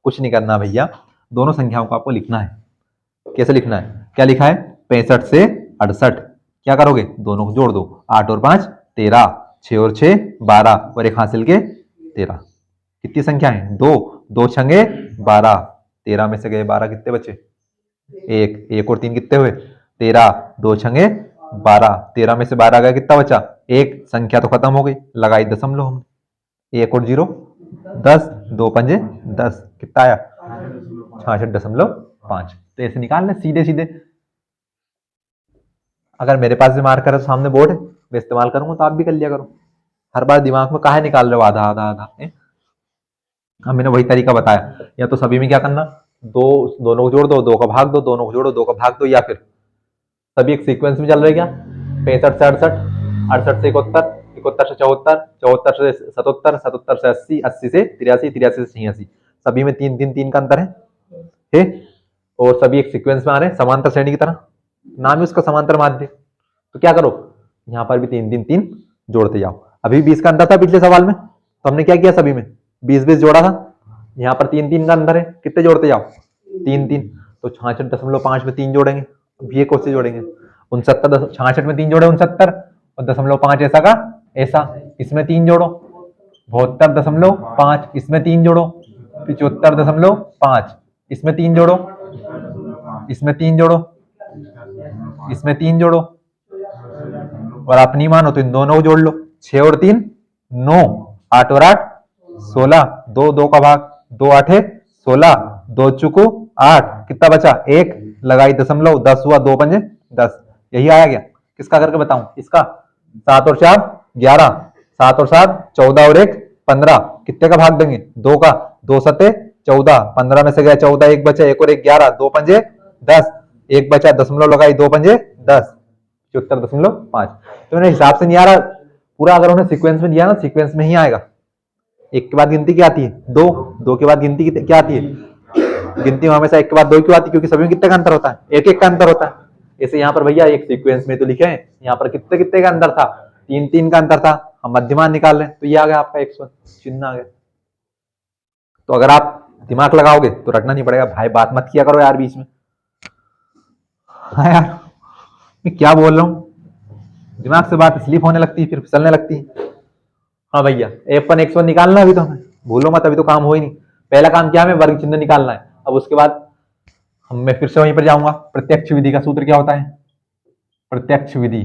कुछ नहीं करना भैया, दोनों संख्याओं को आपको लिखना है। कैसे लिखना है? क्या लिखा है? 65 से 68। क्या करोगे? दोनों को जोड़ दो। 8 और 5 13, 6 और 6 12, और एक हासिल के 13। कितनी संख्या है? 2। 2 छंगे 12। 13 में से गए 12, कितने बचे? 1। 1 और 3 कितने हुए? 13। 2 छंगे 12। 13 में से 12 गया, कितना बचा? 1। संख्या तो खत्म हो गई, लगाई दशमलव हम। 1 और 0 10, 2 पंजे 10, कितना आया? 66.5। तो ऐसे निकालने सीधे सीधे। अगर मेरे पास भी मार्कर है तो सामने बोर्ड है, मैं इस्तेमाल करूंगा तो आप भी कर लिया करो। हर बार दिमाग में काहे निकाल रहे हो आधा आधा आधा? हाँ, मैंने वही तरीका बताया। या तो सभी में क्या करना, दोनों को जोड़ दो, 2 का भाग दो, दोनों को जोड़ो, 2 का भाग दो, या फिर सभी एक सीक्वेंस में चल रहे क्या, 65 से 68, 68 से 71, 71 से 74, 74 से 77, 77 से 80, 80 से 83, 83 से 86। सभी में 3 का अंतर है, और सभी एक सीक्वेंस में आ रहे हैं समांतर श्रेणी की तरह। नाम है उसका समांतर माध्य। तो क्या करो, यहाँ पर भी 3 जोड़ते जाओ। अभी 20 का अंतर था पिछले सवाल में, तो हमने क्या किया, सभी में 20 जोड़ा था। यहाँ पर 3 का अंतर है, कितने जोड़ते जाओ? 3। तो 66.5 में 3 जोड़ेंगे। अब ये कौन से जोड़ेंगे? 69। 66 में 3 जोड़े 69, और 0.5 ऐसा का ऐसा, इसमें 3 जोड़ो। 72.5, इसमें 3 जोड़ो। 75.5, इसमें 3 जोड़ो, इसमें 3 जोड़ो, इसमें 3 जोड़ो, और आप नहीं मानो तो इन दोनों को जोड़ लो। 6 और 3 9, 8 और 8 16, 2 का भाग, 2 8 16, 2 चुको 8, कितना बचा? 1, लगाई दशमलव, 10 हुआ, 2 पंजे 10। यही आया क्या? किसका करके बताऊं? इसका। 7 और 4 11, 7 और 7 14, और 1 15, कितने का भाग देंगे? 2 का। 2 सते 14, 15 में से गया 14, 1 बचा, 1 और 1 11, 2 पंजे 10, 1 बचा, दशमलव लगाई, 2 पंजे 10, 74.5। तो मेरे हिसाब से नहीं आ रहा पूरा, अगर उन्हें सीक्वेंस में दिया ना, सीक्वेंस में ही आएगा। 1 के बाद गिनती क्या आती है? 2। 2 के बाद गिनती क्या आती है? गिनती में हमेशा 1 के बाद 2 क्यों आती है? क्योंकि सभी में कितने का अंतर होता है? 1 का अंतर होता है। ऐसे यहाँ पर भैया एक सीक्वेंस में तो लिखे हैं, यहाँ पर कितने का अंतर था? 3 का अंतर था। हम मध्यमान निकाल रहे हैं, तो ये आ गया आपका X1, चिन्ह आ गया। तो अगर आप दिमाग लगाओगे तो रटना नहीं पड़ेगा भाई, बात मत किया करो यार बीच में। हाँ यार, मैं क्या बोल रहा हूँ, दिमाग से बात स्लिप होने लगती है, फिर फिसलने लगती है। हाँ भैया, F1 X1 निकालना अभी तो हमें, भूलो मत, अभी तो काम हो ही नहीं। पहला काम क्या है, वर्ग चिन्ह निकालना है। अब उसके बाद मैं फिर से वहीं पर जाऊंगा। प्रत्यक्ष विधि का सूत्र क्या होता है? प्रत्यक्ष विधि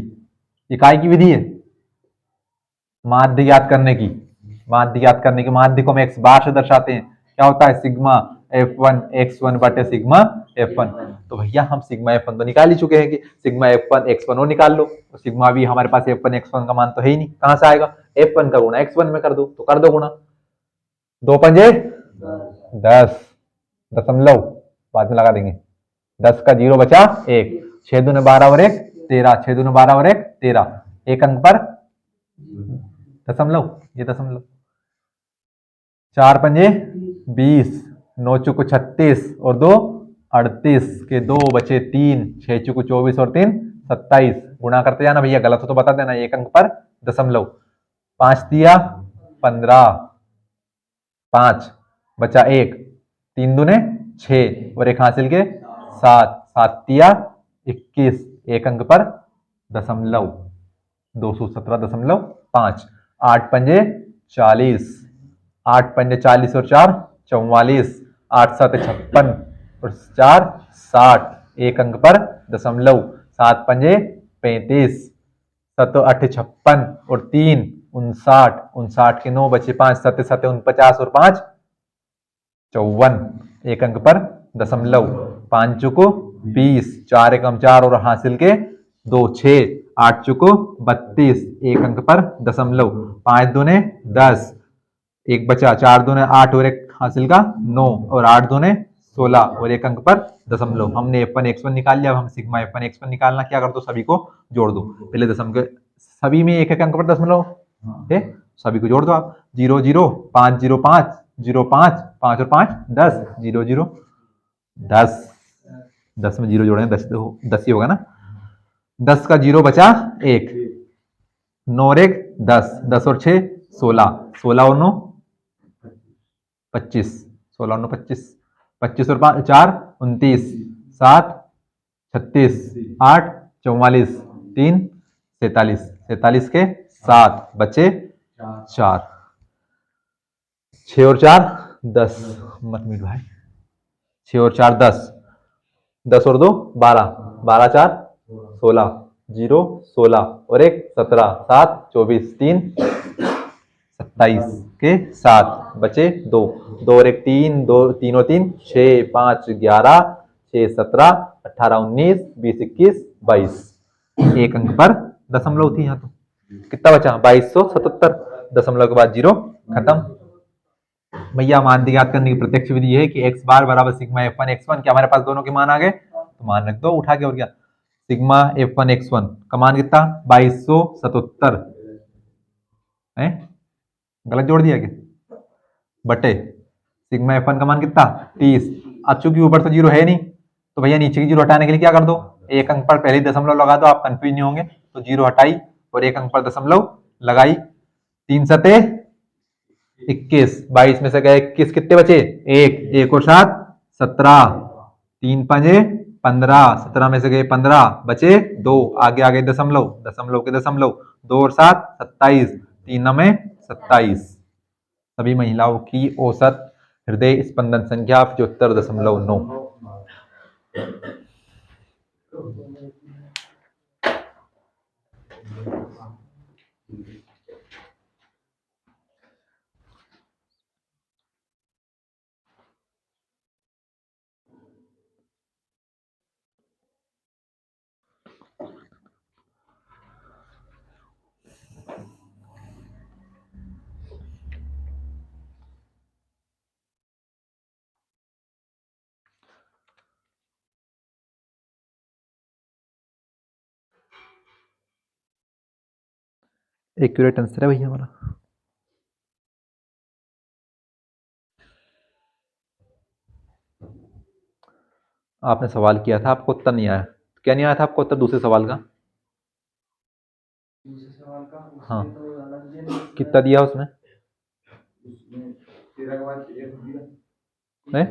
इकाई की विधि है माध्य ज्ञात करने की। माध्य ज्ञात करने के माध्य को हम x बार से दर्शाते हैं। क्या होता है? सिग्मा F1 x1 बटे सिग्मा F1। तो भैया हम सिग्मा F1 तो निकाल ही चुके हैं कि सिग्मा F1 x1 और निकाल लो। तो सिग्मा भी हमारे पास F1 x1 का मान तो है ही नहीं, कहां से आएगा? F1 का गुणा x1 में कर दो, तो कर दो गुणा। 2 पंजे 10 दशमलव, बाद में लगा देंगे। 10 का 0 बचा 1, 6 दूने 12 और 1 13, 6 दूने 12 और 1 13, एक अंक पर दशमलव, ये दशमलव। 4 पंजे 20, 9 चुको 36 और 2 38 के 2 बचे 3, 6 चुको 24 और 3 27, गुणा करते जाना भैया, गलत हो तो बता देना, एक अंक पर दशमलव। 5 दिया 15, 5 बचा 1, 3 दूने 6 और एक हासिल के 7, 7 दिया 21, एक अंक पर दशमलव, 217.5। 8 पंजे 40, 8 पंजे 40 और 4 44, 8 7 56 और 4 60, एक अंक पर दशमलव। 7 पंजे 35, 7 8 56 और 3 59, 59 के 9 बचे 5, 7 7 49 और 5 54, एक अंक पर दशमलव। 5 चुको 20, 4 एकम 4 और हासिल के 2 6, 8 चुको 32, एक अंक पर दशमलव। 5 दूने 10, एक बचा, 4 दूने 8 और एक हासिल का 9 और 8 दूने 16 और एक अंक पर दशमलव। हमने F1 x1 निकाल लिया, अब हम सिग्मा F1 x1 निकालना, क्या कर दो, सभी को जोड़ दो। पहले दशम के सभी में एक एक अंक पर दशमलव है, सभी को जोड़ दो आप। 0 0 5 0 5 0 5 5 और 5 10 0 0 10, 10 में 0 जोड़ेंगे 10 ही होगा ना। 10 का 0 बचा 1, 9 और 1 10, 10 और 6 16, 16 और 9 25, 16 और 9 25, 25 और 4 29, 7 36, 8 44, 3 47, 47 के 7 बचे 4, 6 और 4 10, मत मिट भाई, 6 और 4 10, 10 और 2 12, 12 4 16, 0 16 और 1 17, 7 24, 3 27 के 7 बचे 2, 2 और 1 3, 2 3 और 3 6 5 11, 6 17 18 19 20 21 22, एक अंक पर दशमलव थी यहाँ। तो कितना बचा? 2277, दशमलव के बाद 0 खत्म। भैया मान याद करने की प्रत्यक्ष विधि है कि x बार बराबर सिग्मा F1 x1, क्या हमारे पास दोनों के मान आ गए? तो मान रख दो उठा के, और क्या। सिग्मा F1 x1 का मान कितना? 2277 है, गलत जोड़ दिया क्या? बटे सिग्मा F1 का मान कितना? 30। अब चूंकि ऊपर तो 0 है नहीं, तो भैया नीचे की 0 हटाने के लिए क्या कर दो, एक अंक पर पहले दशमलव लगा दो, आप कंफ्यूज नहीं होंगे। तो 0 हटाई और एक अंक पर दशमलव लगाई, 3 सते 21, 22 में से गए 21, कितने बचे? 1, 1 और 7 17, 3 पंजे 15, 17 में से गए 15 बचे 2, आगे आगे दशमलव, दशमलव के दशमलव, 2 और 7 27, 3 में 27। सभी महिलाओं की औसत हृदय स्पंदन संख्या 75.9। एक्यूरेट आंसर है भैया हमारा। आपने सवाल किया था, आपको उत्तर नहीं आया, क्या नहीं आया था आपको उत्तर दूसरे सवाल का? हाँ, कितना दिया उसमें? है?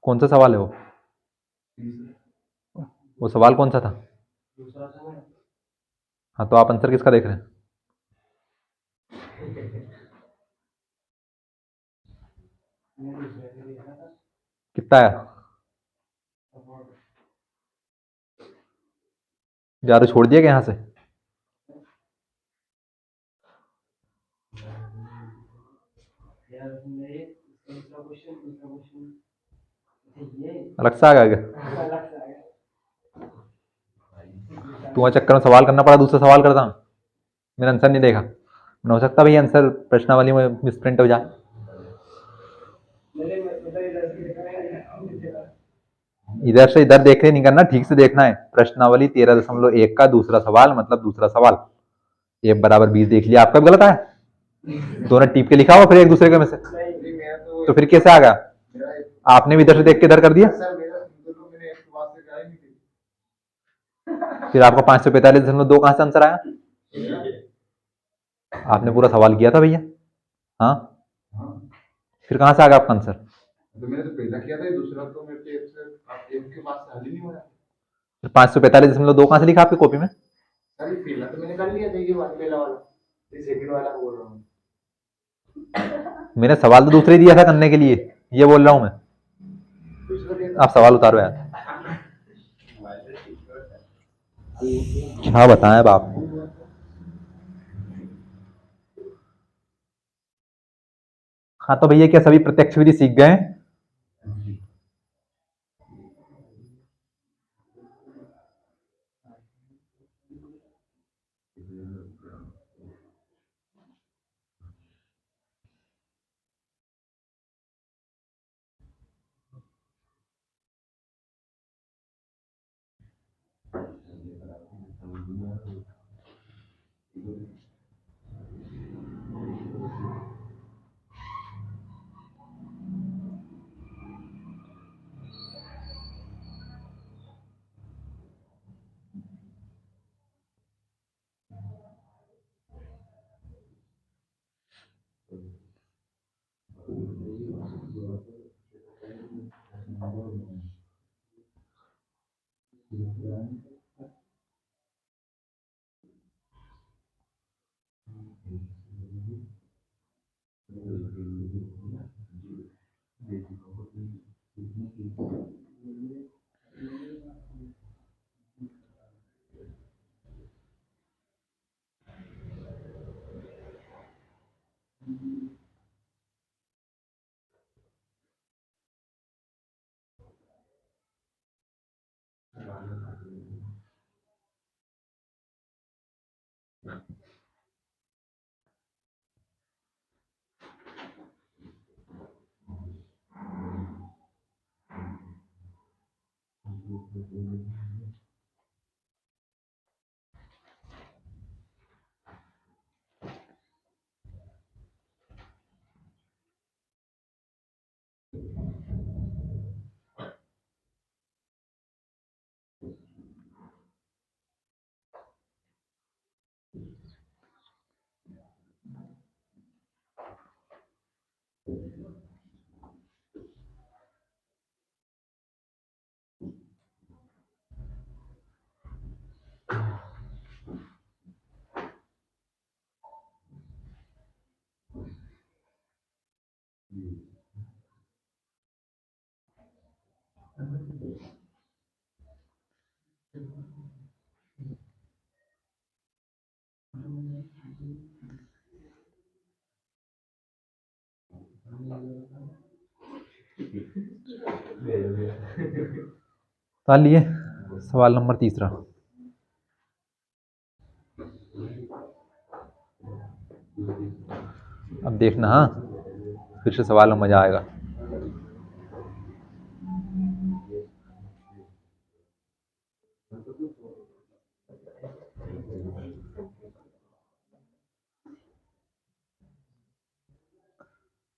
कौन सा सवाल है वो सवाल कौन सा था? हाँ, तो आप आंसर किसका देख रहे हैं? कितना आया? जादू छोड़ दिया क्या यहाँ से? अलग से आ गया क्या? तुम्हारे चक्कर में सवाल करना पड़ा, दूसरा सवाल करता हूँ। मेरा आंसर नहीं देखा, न हो सकता भाई आंसर प्रश्नावली में मिसप्रिंट हो जाए। इधर से इधर देखने नहीं करना, ठीक से देखना है। प्रश्नावली 13.1 का दूसरा सवाल, मतलब दूसरा सवाल। F बराबर 20 देख लिया, आपका भी गलत है। दोनों टीप के लिखा हुआ फिर एक दूसरे के में से, तो फिर कैसे आ गया? आपने भी इधर से देख के इधर कर दिया, फिर आपको 545.2 कहां से आंसर आया? आपने पूरा सवाल किया था भैया। हाँ, फिर कहां से आ गया आपका आंसर? तो मैंने तो पहला किया था, दूसरा तो मेरे को एक के पास हल ही नहीं हो रहा। 545.2 कहां से लिखा आपकी कॉपी में? सर पहला तो मैंने कर लिया था, ये पहला वाला, ये सेकंड वाला बोल रहा हूँ। मैंने सवाल तो दूसरे दिया था करने के लिए, ये बोल रहा हूं मैं। आप सवाल उतारो यार, क्या बताएं बाप। हाँ तो भैया क्या सभी प्रत्यक्ष विधि सीख गए? सवाल लिए, सवाल नंबर तीसरा। अब देखना, हाँ फिर से सवाल में मजा आएगा।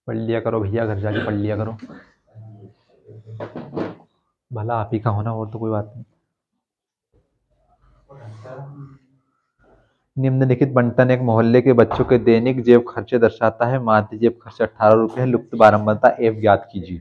पढ़ लिया करो भैया, घर जाके पढ़ लिया करो, भला आप ही का होना, और तो कोई बात नहीं। निम्नलिखित बंटन एक मोहल्ले के बच्चों के दैनिक जेब खर्चे दर्शाता है। माध्य जेब खर्च 18 रुपए है। लुप्त बारंबारता एफ ज्ञात कीजिए।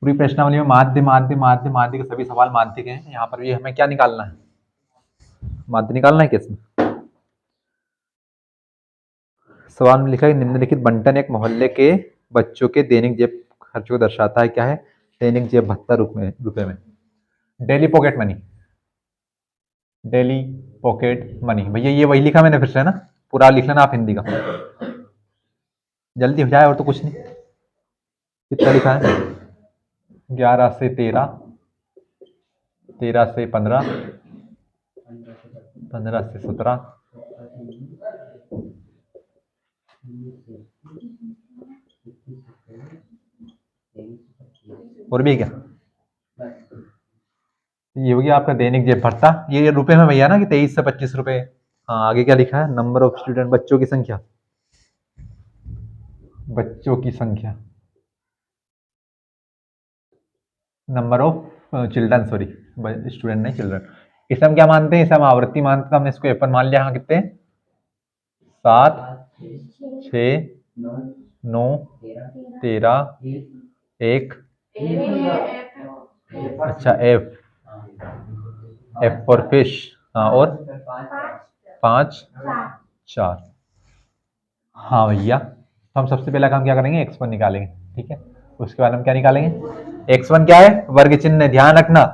पूरी प्रश्नावली में माध्य माध्य माध्य माध्य के सभी सवाल माध्य के हैं। यहाँ पर भी हमें क्या निकालना है, माध्य निकालना है। किसमें सवाल में लिखा है निम्नलिखित बंटन एक मोहल्ले के बच्चों के दैनिक जेब खर्चों को दर्शाता है। क्या है, दैनिक जेब भत्ता रुपए में। Daily pocket money, daily pocket money. भैया ये वही लिखा मैंने फिर से, है ना, पूरा लिख लेना आप हिंदी का, जल्दी हो जाए। और तो कुछ नहीं। कितना लिखा है, 11 से 13, 13 से 15, 15 से 17, और भी क्या, ये हो गया आपका दैनिक जेब भत्ता। ये रुपए में भैया ना कि 23 से 25 रुपए। हाँ, आगे क्या लिखा है, नंबर ऑफ स्टूडेंट, बच्चों की संख्या, बच्चों की संख्या, number of children, sorry student नहीं चिल्ड्रन। इसे हम क्या मानते हैं, इसे हम आवृत्ति मानते हैं। हमने इसको एपन मान लिया। हाँ, कितने, 7, 6, 9, 13, 1, अच्छा एफ, एफ फॉर फिश। हाँ, और 5, 4। हाँ भैया, तो हम सबसे पहला काम क्या करेंगे, x1 निकालेंगे। ठीक है, उसके बाद हम क्या निकालेंगे, x1 क्या है, वर्ग चिन्ह। ध्यान रखना,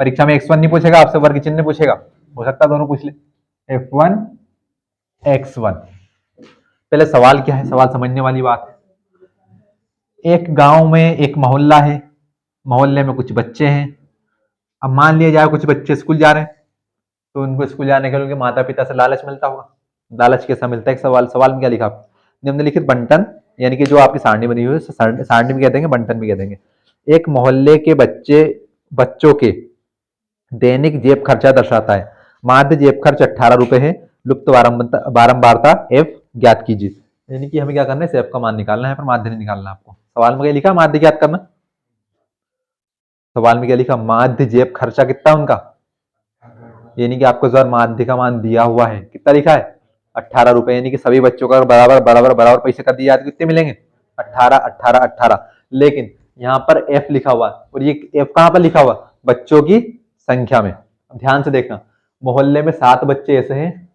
परीक्षा में x1 नहीं पूछेगा आपसे, वर्ग चिन्ह पूछेगा। हो सकता है दोनों पूछ ले, f1 x1। पहले सवाल क्या है, सवाल समझने वाली बात है। एक गांव में एक मोहल्ला है, मोहल्ले में कुछ बच्चे हैं। अब मान लिया जाए कुछ बच्चे स्कूल जा रहे हैं, तो उनको स्कूल जाने के लिए माता पिता से लालच मिलता होगा। लालच कैसा मिलता है, एक सवाल में क्या लिखा, निम्नलिखित बंटन, यानी कि जो आपकी सारणी बनी हुई है, सारणी भी कह देंगे, बंटन भी कह देंगे। एक मोहल्ले के बच्चों के दैनिक जेब खर्चा दर्शाता है। माध्य जेब खर्च 18 रुपए है। लुप्त बारंबारता एफ ज्ञात कीजिए। यानी कि हमें क्या करना है, एफ का मान निकालना है, पर माध्य नहीं निकालना। आपको सवाल में क्या लिखा, माध्य ज्ञात करना। सवाल में क्या लिखा, माध्य जेब खर्चा कितना उनका, यानी कि आपको जर माध्य का मान दिया हुआ है, कितना लिखा है, 18 रुपए। यानी कि सभी बच्चों का बराबर बराबर बराबर पैसे कर दिए जाते, कितने मिलेंगे, 18 18 18। लेकिन यहाँ पर एफ लिखा हुआ, और ये एफ कहां पर लिखा हुआ, बच्चों की संख्या में। ध्यान से देखना, मोहल्ले में 7 बच्चे ऐसे हैं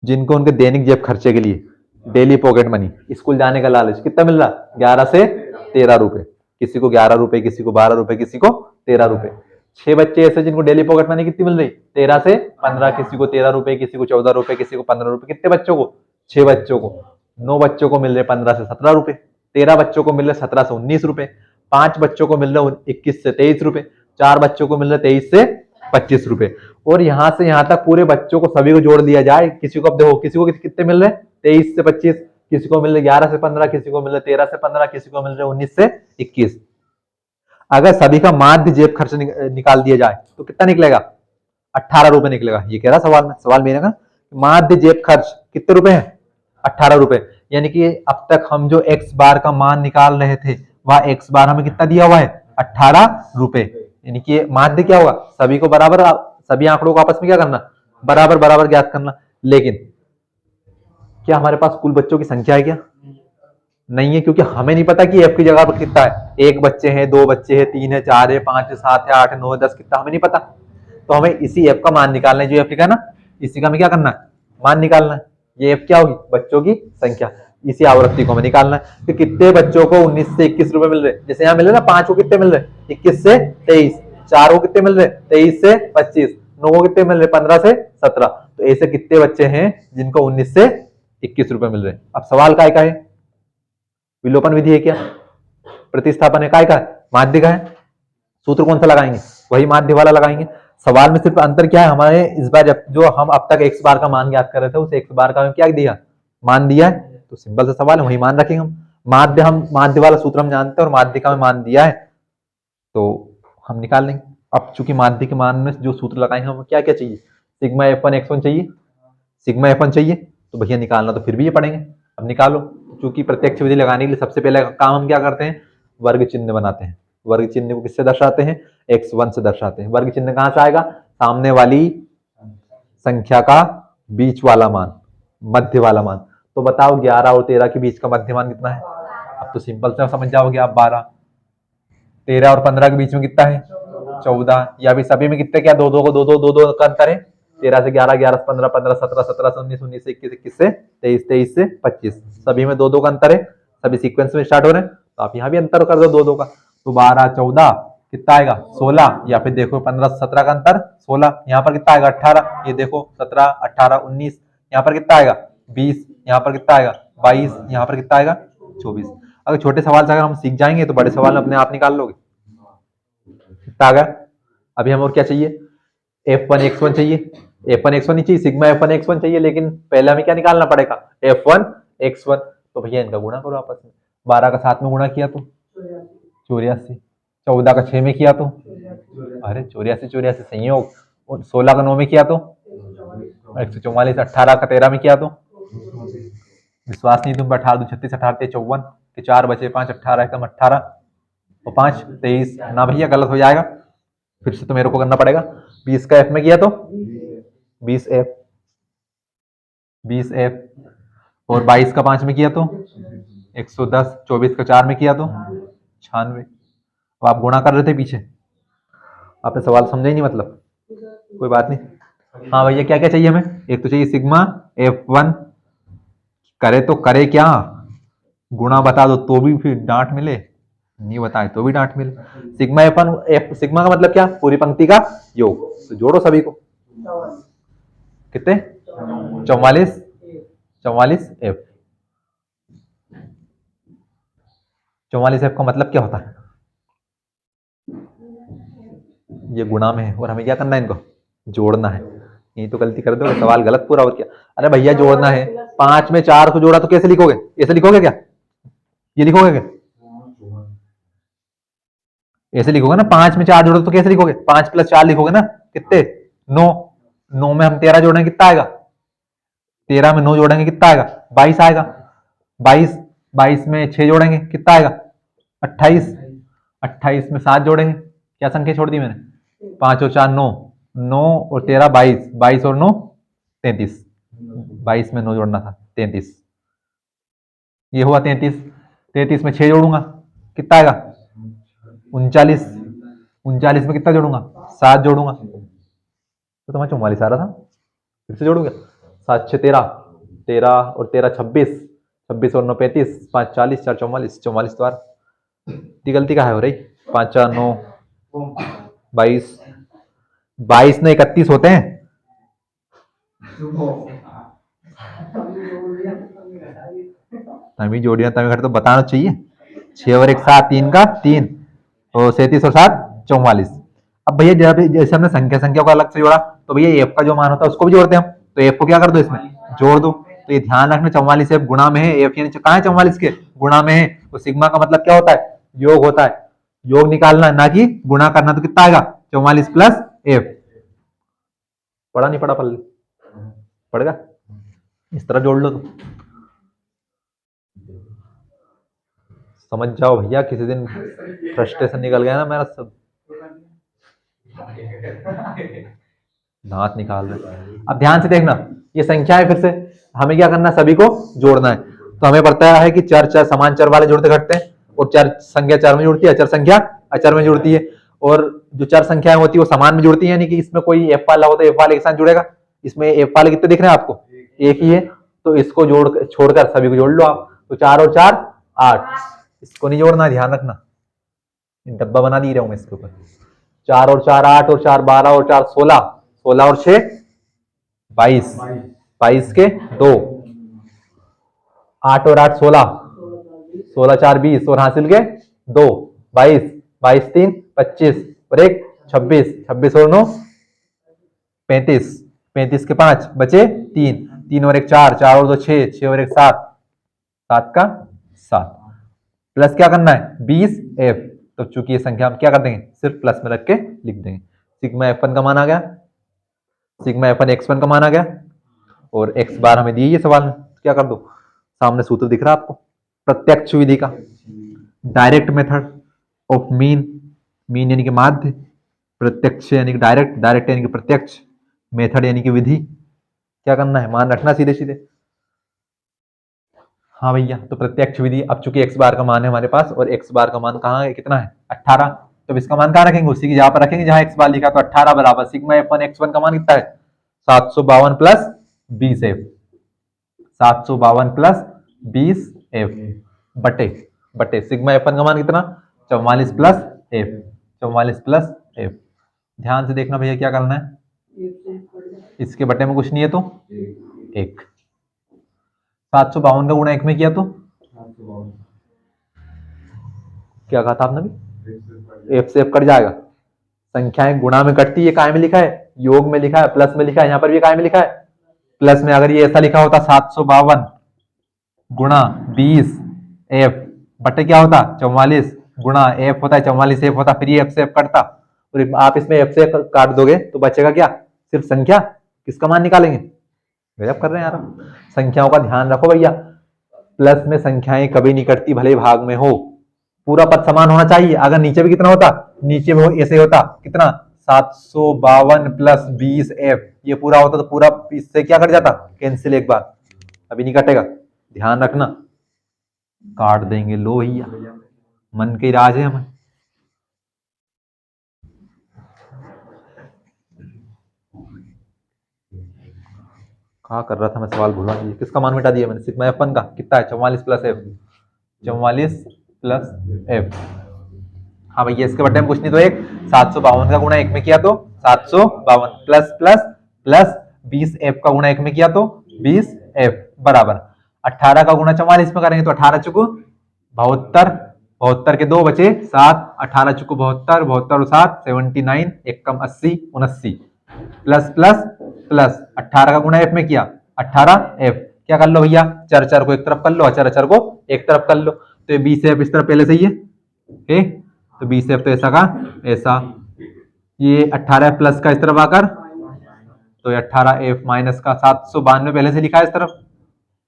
जिनको उनके दैनिक जेब खर्चे के लिए, डेली पॉकेट मनी, स्कूल जाने का लालच, कितना मिल रहा, 11 से 13 रुपए। किसी को 11 रुपए, किसी को 12 रुपए, किसी को 13 रुपए। 6 बच्चे ऐसे जिनको डेली पॉकेट मनी कितनी मिल रही, 13 से 15, किसी को 13 रुपए, किसी को 14 रुपए, किसी को 15 रुपए। कितने बच्चों को, 6 बच्चों को। 9 बच्चों को मिल रहे 15 से 17 रुपए, 13 बच्चों को मिल रहे 17 से 19 रुपए, 5 बच्चों को मिल रहे 21 से 23 रुपए, 4 बच्चों को मिल रहे 23 से 25 रुपए। और यहां से यहां तक पूरे बच्चों को सभी को जोड़ दिया जाए, किसी को, अब देखो किसी को कितने मिल रहे, 23 से 25, किसी को मिल रहे 11 से 15, किसी को मिल रहे 13 से 15, किसी को मिल रहे 19 से 21। अगर सभी का माध्य जेब खर्च निकाल दिया जाए तो कितना निकलेगा, 18 रुपए निकलेगा। ये कह रहा सवाल में, सवाल मेरे का माध्य जेब खर्च कितने रुपए है, 18 रुपए। यानी कि अब तक हम जो x बार का मान निकाल रहे थे, वह x बार हमें कितना दिया हुआ है, 18 रुपए। यानी कि माध्य क्या होगा, सभी को बराबर, सभी आंकड़ों को आपस में क्या करना, बराबर बराबर ज्ञात करना। लेकिन क्या हमारे पास कुल बच्चों की संख्या है क्या, नहीं है, क्योंकि हमें नहीं पता कि एफ की जगह पर कितना है, एक बच्चे हैं, 2 बच्चे हैं, 3 है, 4 है, 5 है, 7 है, 8 है, 9 है, 10, कितना हमें नहीं पता। तो हमें इसी एफ का मान निकालना है, जो एफ लिखा है ना, इसी का हमें क्या करना है, मान निकालना है। ये एफ क्या होगी, बच्चों की संख्या। इसी आवृत्ति को हमें निकालना है कि कितने बच्चों को 19 से 21 रुपए मिल रहे, जैसे यहाँ मिल रहे ना, 5 को कितने मिल रहे, 21 से 23, 4 को कितने मिल रहे, 23 से 25, 9 को कितने मिल रहे, 15 से 17। तो ऐसे कितने बच्चे हैं जिनको 19 से 21 रुपए मिल रहे। अब सवाल काय का है, विलोपन विधि है क्या, प्रतिस्थापन है, काय का है, माध्य का है। सूत्र कौन सा लगाएंगे, वही माध्य वाला लगाएंगे। सवाल में सिर्फ अंतर क्या है, हमारे इस बार जो हम अब तक x बार का मान ज्ञात कर रहे थे, उस x बार का क्या दिया, मान दिया है। तो सिंपल सा सवाल है, वही मान रखेंगे हम माध्य वाला सूत्र हम जानते हैं, और माध्य का मान दिया है तो हम निकाल लेंगे। अब चूंकि माध्य के मान में जो सूत्र लगाएंगे, हमें क्या क्या चाहिए, सिग्मा f1 x1 चाहिए, सिग्मा f1 चाहिए, तो भैया निकालना तो फिर भी ये पड़ेंगे। अब निकालो, क्योंकि प्रत्यक्ष विधि लगाने के लिए सबसे पहले काम हम क्या करते हैं, वर्ग चिन्ह बनाते हैं। वर्ग चिन्ह को किससे दर्शाते हैं, x1 से दर्शाते हैं। वर्ग चिन्ह कहां से आएगा, सामने वाली संख्या का बीच वाला मान, मध्य वाला मान। तो बताओ 11 और 13 के बीच का मध्य मान कितना है। अब तो सिंपल से समझ जाओगे आप, 12। 13 और 15 के बीच में कितना है 14, या फिर सभी में कितने क्या दो दो को दो दो का अंतर है। 13 से 11, 11 से 15, 15 से 17, 17 से 19, 19 से 21, 21 से 23, 23 से 25, सभी में दो दो का अंतर है, सभी सीक्वेंस में स्टार्ट हो रहे हैं। तो आप यहाँ भी अंतर कर दो दो दो का, तो 12, 14 कितना आएगा 16, या फिर देखो 15 से 17 का अंतर 16, यहाँ पर कितना आएगा 18, ये देखो 17, 18, 19, यहाँ पर कितना आएगा 20, यहाँ पर कितना आएगा 22, यहाँ पर कितना आएगा 24। अगर छोटे सवाल से अगर हम सीख जाएंगे तो बड़े सवाल में अपने आप निकाल लोगे। कितना आ गया। अभी हम और क्या चाहिए, F1 X1 चाहिए, F1 X1 नहीं चाहिए, सिग्मा F1 X1 चाहिए, लेकिन पहले हमें क्या निकालना पड़ेगा F1 X1। तो भैया इनका गुणा करो आपस में, 12 का 7 में गुणा किया तो 84, 14 का 6 में किया तो अरे 84 84 संयोग, 16 का 9 में किया तो 144, 18 का 13 में किया तो विश्वास नहीं तुम, 18 2 36, 18 3 54 के 4 बचे 5, 18 एकदम 18 और 5 23, ना भैया गलत हो जाएगा, फिर से तो मेरे को करना पड़ेगा। 20 का F में किया तो 20F, 20F और 22 का 5 में किया तो 110, 24 का 4 में किया तो 96। अब आप गुणा कर रहे थे पीछे, आपने सवाल समझा ही नहीं, मतलब कोई बात नहीं। हाँ भैया क्या क्या चाहिए हमें, एक तो चाहिए सिग्मा F1, करे तो करे क्या, गुणा बता दो तो भी फिर डांट मिले, नहीं बताए तो भी डांट मिले। सिग्मा F1, सिग्मा का मतलब क्या, पूरी पंक्ति का योग, तो जोड़ो सभी को, कितने 44, 44F, 44F का मतलब क्या होता है, ये गुणा में है और हमें क्या करना है, इनको जोड़ना है। यही तो गलती कर दो, सवाल गलत पूरा और क्या। अरे भैया जोड़ना है, 5 में 4 को जोड़ा तो कैसे लिखोगे, ऐसे लिखोगे क्या, ये लिखोगे क्या, ऐसे लिखोगे ना, 5 में 4 जोड़ो तो कैसे लिखोगे, 5 + 4 लिखोगे ना, कितने 9, 9 में हम 13 जोड़ेंगे कितना आएगा, 13 में 9 जोड़ेंगे कितना आएगा 22 आएगा, 22, 22 में 6 जोड़ेंगे कितना आएगा 28, 28 में 7 जोड़ेंगे, क्या संख्या छोड़ दी मैंने, 5 और 4 9, 9 और 13 22, 22 और 9 33, 22 में 9 जोड़ना था 33, ये हुआ 33, 33 में 6 जोड़ूंगा कितना आएगा 39, 39 में कितना जोड़ूंगा 7 जोड़ूंगा, तो तुम्हारा 44 आ रहा था, फिर से जोड़ूंगा 7 6 13, 13 और 13 26, 26 और 9 35, 5 40, 4 44, 44 तो आ रहा, गलती का है हो रही, 5 4 9 22, 22 ने 31 होते हैं, तभी जोड़ियां तभी घर तो बताना चाहिए, 6 और 1 7, 3 का 3 और 37 और 7 44। अब भैया जैसे हमने संख्या संख्या को अलग से जोड़ा, तो भैया एफ का जो मान होता है उसको भी जोड़ते हैं हम, तो एफ को क्या कर दो इसमें जोड़ दो, तो ये ध्यान रखना 44 एफ गुणा में है, एफ यानी कहाँ है 44 के गुणा में है, तो सिग्मा का मतलब क्या होता है योग होता है, योग निकालना ना कि गुणा करना, तो कितना आएगा 44 + एफ, पढ़ा नहीं पढ़ा पल्ले पड़ेगा, इस तरह जोड़ लो तो समझ जाओ भैया, किसी दिन फ्रस्ट्रेशन निकल गया ना मेरा, सब दांत निकाल रहे। अब ध्यान से देखना, ये संख्या है, फिर से हमें क्या करना है सभी को जोड़ना है, तो हमें पता है कि चर चर समान चर वाले जुड़ते घटते हैं, और चर संख्या चर में जुड़ती है, अचर संख्या अचर में जुड़ती है, और जो चर संख्याएं होती है वो समान में जुड़ती है, यानी कि इसमें कोई एफ वाला हो तो एफ वाले के साथ जुड़ेगा, इसमें एफ वाले कितने दिख रहे हैं आपको एक ही है, तो इसको जोड़ छोड़कर सभी को जोड़ लो आप, तो 4 और 4 8, इसको नहीं जोड़ना, ध्यान रखना, डब्बा बना दी रहा हूं मैं इसके ऊपर, 4 और 4 8 और 4 12 और 4 16, 16 और 6 22, 22 के 2, 8 और 8 16, 16 4 20 और हासिल के 2 22, 22 3 25 और 1 26, 26 और 9 35, 35 के 5 बचे 3, 3 और 1 4, 4 और 2 6, 6 और 1 7, 7 का 7, प्लस क्या करना है 20 एफ, तो चूंकि ये संख्या हम क्या कर देंगे सिर्फ प्लस में रख के लिख देंगे, सिग्मा F1 का मान आ गया, सिग्मा F1 X1 का मान आ गया, और x बार हमें दिए ये सवाल में, क्या कर दो, सामने सूत्र दिख रहा है आपको, प्रत्यक्ष विधि का, direct method of mean, mean यानी कि माध्य, प्रत्यक्ष यानी कि डायरेक्ट, डायरेक्ट यानी कि प्रत्यक्ष, मेथड यानी कि विधि, क्या करना है मान रखना सीधे सीधे। हाँ भैया, तो प्रत्यक्ष विधि। अब चूंकि x बार का मान है हमारे पास और x बार का मान कहाँ है, कितना है 18, तो अब इसका मान कहाँ रखेंगे, उसी की जगह पर रखेंगे जहां x बार लिखा, तो 18 बराबर सिग्मा f1 x1 का मान कितना है 752 प्लस 20f, 752 प्लस 20f बटे बटे सिग्मा f1 का मान कितना 44 प्लस f, 44 प्लस f। ध्यान से देखना भैया क्या करना है, इसके बटे में कुछ नहीं है तो एक, 752 का गुणा एक में किया तो क्या कहा था आपने भी, एफ से एफ कट जाएगा, संख्याएं गुणा में कटती है, काय में लिखा है योग में लिखा है, प्लस में लिखा है, यहाँ पर भी काय में लिखा है प्लस में। अगर ये ऐसा लिखा होता 752 गुणा 20 एफ बटे क्या होता 44 गुणा एफ होता है 44 एफ होता, फिर ये एफ से एफ कटता, और आप इसमें एफ से काट दोगे तो बचेगा क्या, सिर्फ संख्या, किसका मान निकालेंगे, गजब कर रहे हैं यार। संख्याओं का ध्यान रखो भैया, प्लस में संख्याएं कभी नहीं कटती भले ही भाग में हो, पूरा पद समान होना चाहिए। अगर नीचे भी कितना होता, नीचे में ऐसे होता कितना 752 प्लस 20 एफ, ये पूरा होता तो पूरा इससे क्या कट जाता कैंसिल, एक बार अभी नहीं कटेगा, ध्यान रखना, काट देंगे लो भैया, मन के राज है हमें। कहा कर रहा था मैं, सवाल भूला, किसका मान मिटा दिया मैंने, सिग्मा f1 का कितना है 44 प्लस एफ, 44 प्लस एफ। हाँ भैया, इसके बटे में कुछ नहीं तो एक, 752 का गुणा एक में किया तो 752 प्लस प्लस प्लस 20 एफ का गुणा एक में किया तो 20 एफ बराबर 18 का गुणा 44 में करेंगे तो 18 चुको 72, 72 के दो बचे 7, 18 चुको 72, 72 और 7 79, एक कम 80 79 प्लस प्लस प्लस 18 का गुणा एफ में किया 18 एफ, क्या कर लो भैया चर चर को एक तरफ कर लो, अचर अचर को एक तरफ कर लो, तो ये 20 एफ इस तरफ पहले से ही है, ठीक, तो 20 एफ तो ऐसा का ऐसा, ये 18 प्लस का इस तरफ आकर तो 18 एफ माइनस का 792 पहले से लिखा है इस तरफ,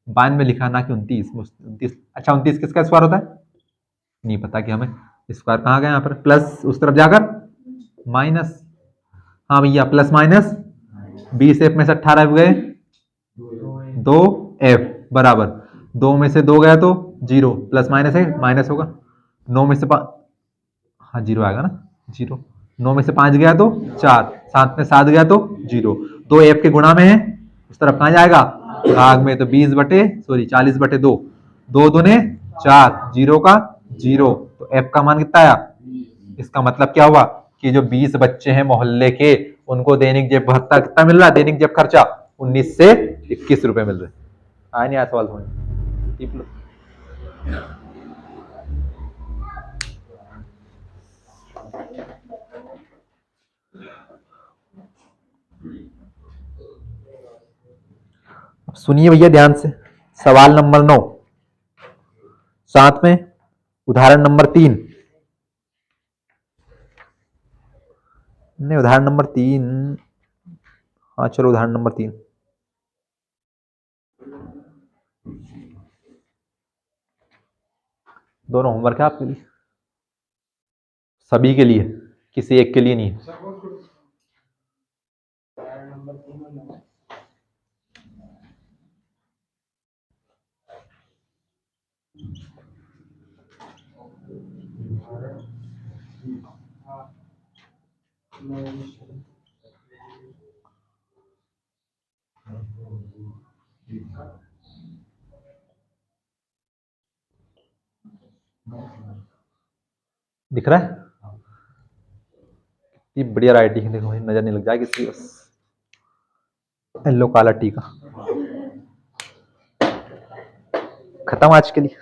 92 लिखा ना कि 29, 29, अच्छा 29 किसका स्क्वायर होता है नहीं पता कि हमें, स्क्वायर कहाँ गया यहाँ पर, प्लस उस तरफ जाकर माइनस, हाँ भैया प्लस माइनस 20 एफ में से 18 एफ गए 2 एफ बराबर 2 में से 2 गया तो 0, प्लस माइनस है माइनस होगा, 9 में से हाँ 0 आएगा ना 0, 9 में से 5 गया तो 4, 7 में 7 गया तो 0, 2 एफ के गुणा में है उस तरफ कहाँ जाएगा भाग में, तो 20 बटे सॉरी 40 बटे 2, 2 दूने 4, 0 का 0, तो एफ का मान कितना आया, इसका मतलब क्या हुआ कि जो 20 बच्चे हैं मोहल्ले के उनको दैनिक जेब भत्ता कितना मिल रहा है, दैनिक जेब खर्चा 19 से 21 रुपए मिल रहे, आए नहीं आया सवाल समझ, सुनिए भैया ध्यान से, सवाल नंबर 9 साथ में उदाहरण नंबर 3, नहीं उदाहरण नंबर 3, हाँ चलो उदाहरण नंबर 3, दोनों होमवर्क है आपके लिए, सभी के लिए, किसी एक के लिए नहीं है। दिख रहा है कितनी बढ़िया राइटिंग है, देखो नजर नहीं लग जाए किसी, बस येलो काला टीका, खत्म आज के लिए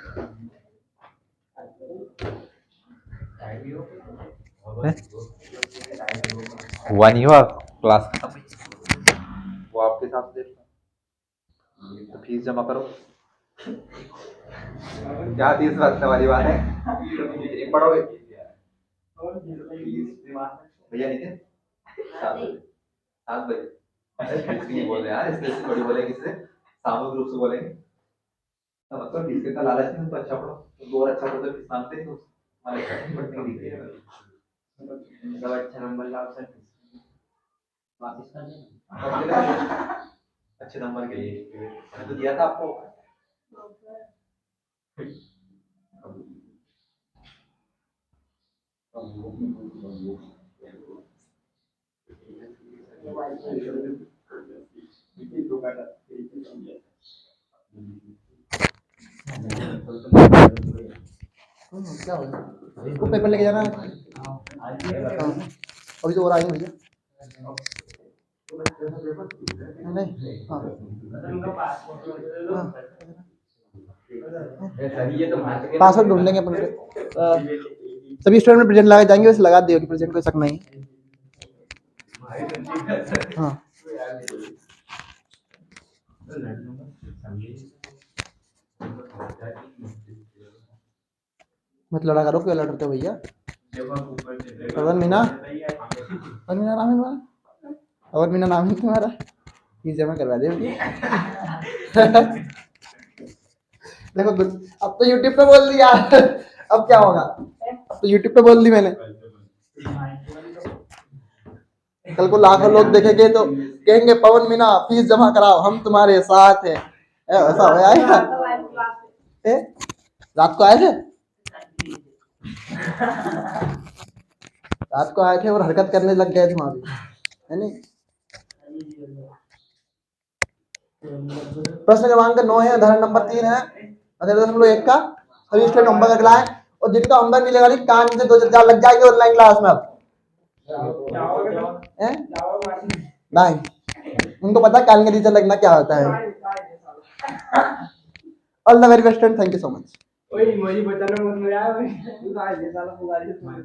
है? हुआ नहीं हुआ क्लास खत्म, वो आपके साथ दे, तो फीस जमा करो, क्या 30 रखने वाली बात है, एक पढ़ोगे भैया नितिन 7 बजे नहीं बोल रहे यार, इसलिए थोड़ी बोलेंगे, इससे सामूहिक रूप से बोलेंगे, तो मतलब फीस का लालच नहीं, तो अच्छा पढ़ो, तो और अच्छा पढ़ो तो फीस मांगते नहीं, हमारे अच्छा नहीं पढ़ने की दिख रही है, मतलब अच्छा नंबर लाओ सर वापस कर देना अच्छे नंबर के लिए, मैंने तो दिया था आपको, क्या हो गया? वो पेपर लेके जाना है। हाँ, अभी तो और आएंगे भैया। नहीं, हाँ हाँ, पासवर्ड ढूंढ लेंगे अपन सभी स्टूडेंट में प्रेजेंट लगा जाएंगे, वैसे लगा दियो कि प्रेजेंट कोई शक नहीं। हाँ मत लड़ा करो, क्यों लड़ रहे हो भैया? पवन मीना, पवन मीना नाम है तुम्हारा? पवन मीना नाम है तुम्हारा? फीस जमा करवा दे देखो अब तो यूट्यूब पे बोल दिया अब क्या होगा? अब तो यूट्यूब पे बोल दी मैंने, कल को लाखों लोग देखेंगे तो कहेंगे पवन मीना फीस जमा कराओ, हम तुम्हारे साथ हैं। ऐसा हो जाएगा। रात को आए थे, रात को आए थे और हरकत करने लग गए थे वहां भी, है नहीं? प्रश्न क्रमांक 9 है, उदाहरण नंबर 3 है, 1 का सभी स्टूडेंट होमवर्क लाए, और जिनका होमवर्क नहीं लगा कान से 2 लग जाएंगे ऑनलाइन क्लास में। अब नहीं, उनको पता कान का टीचर लगना क्या होता है। All the very best, thank you so much.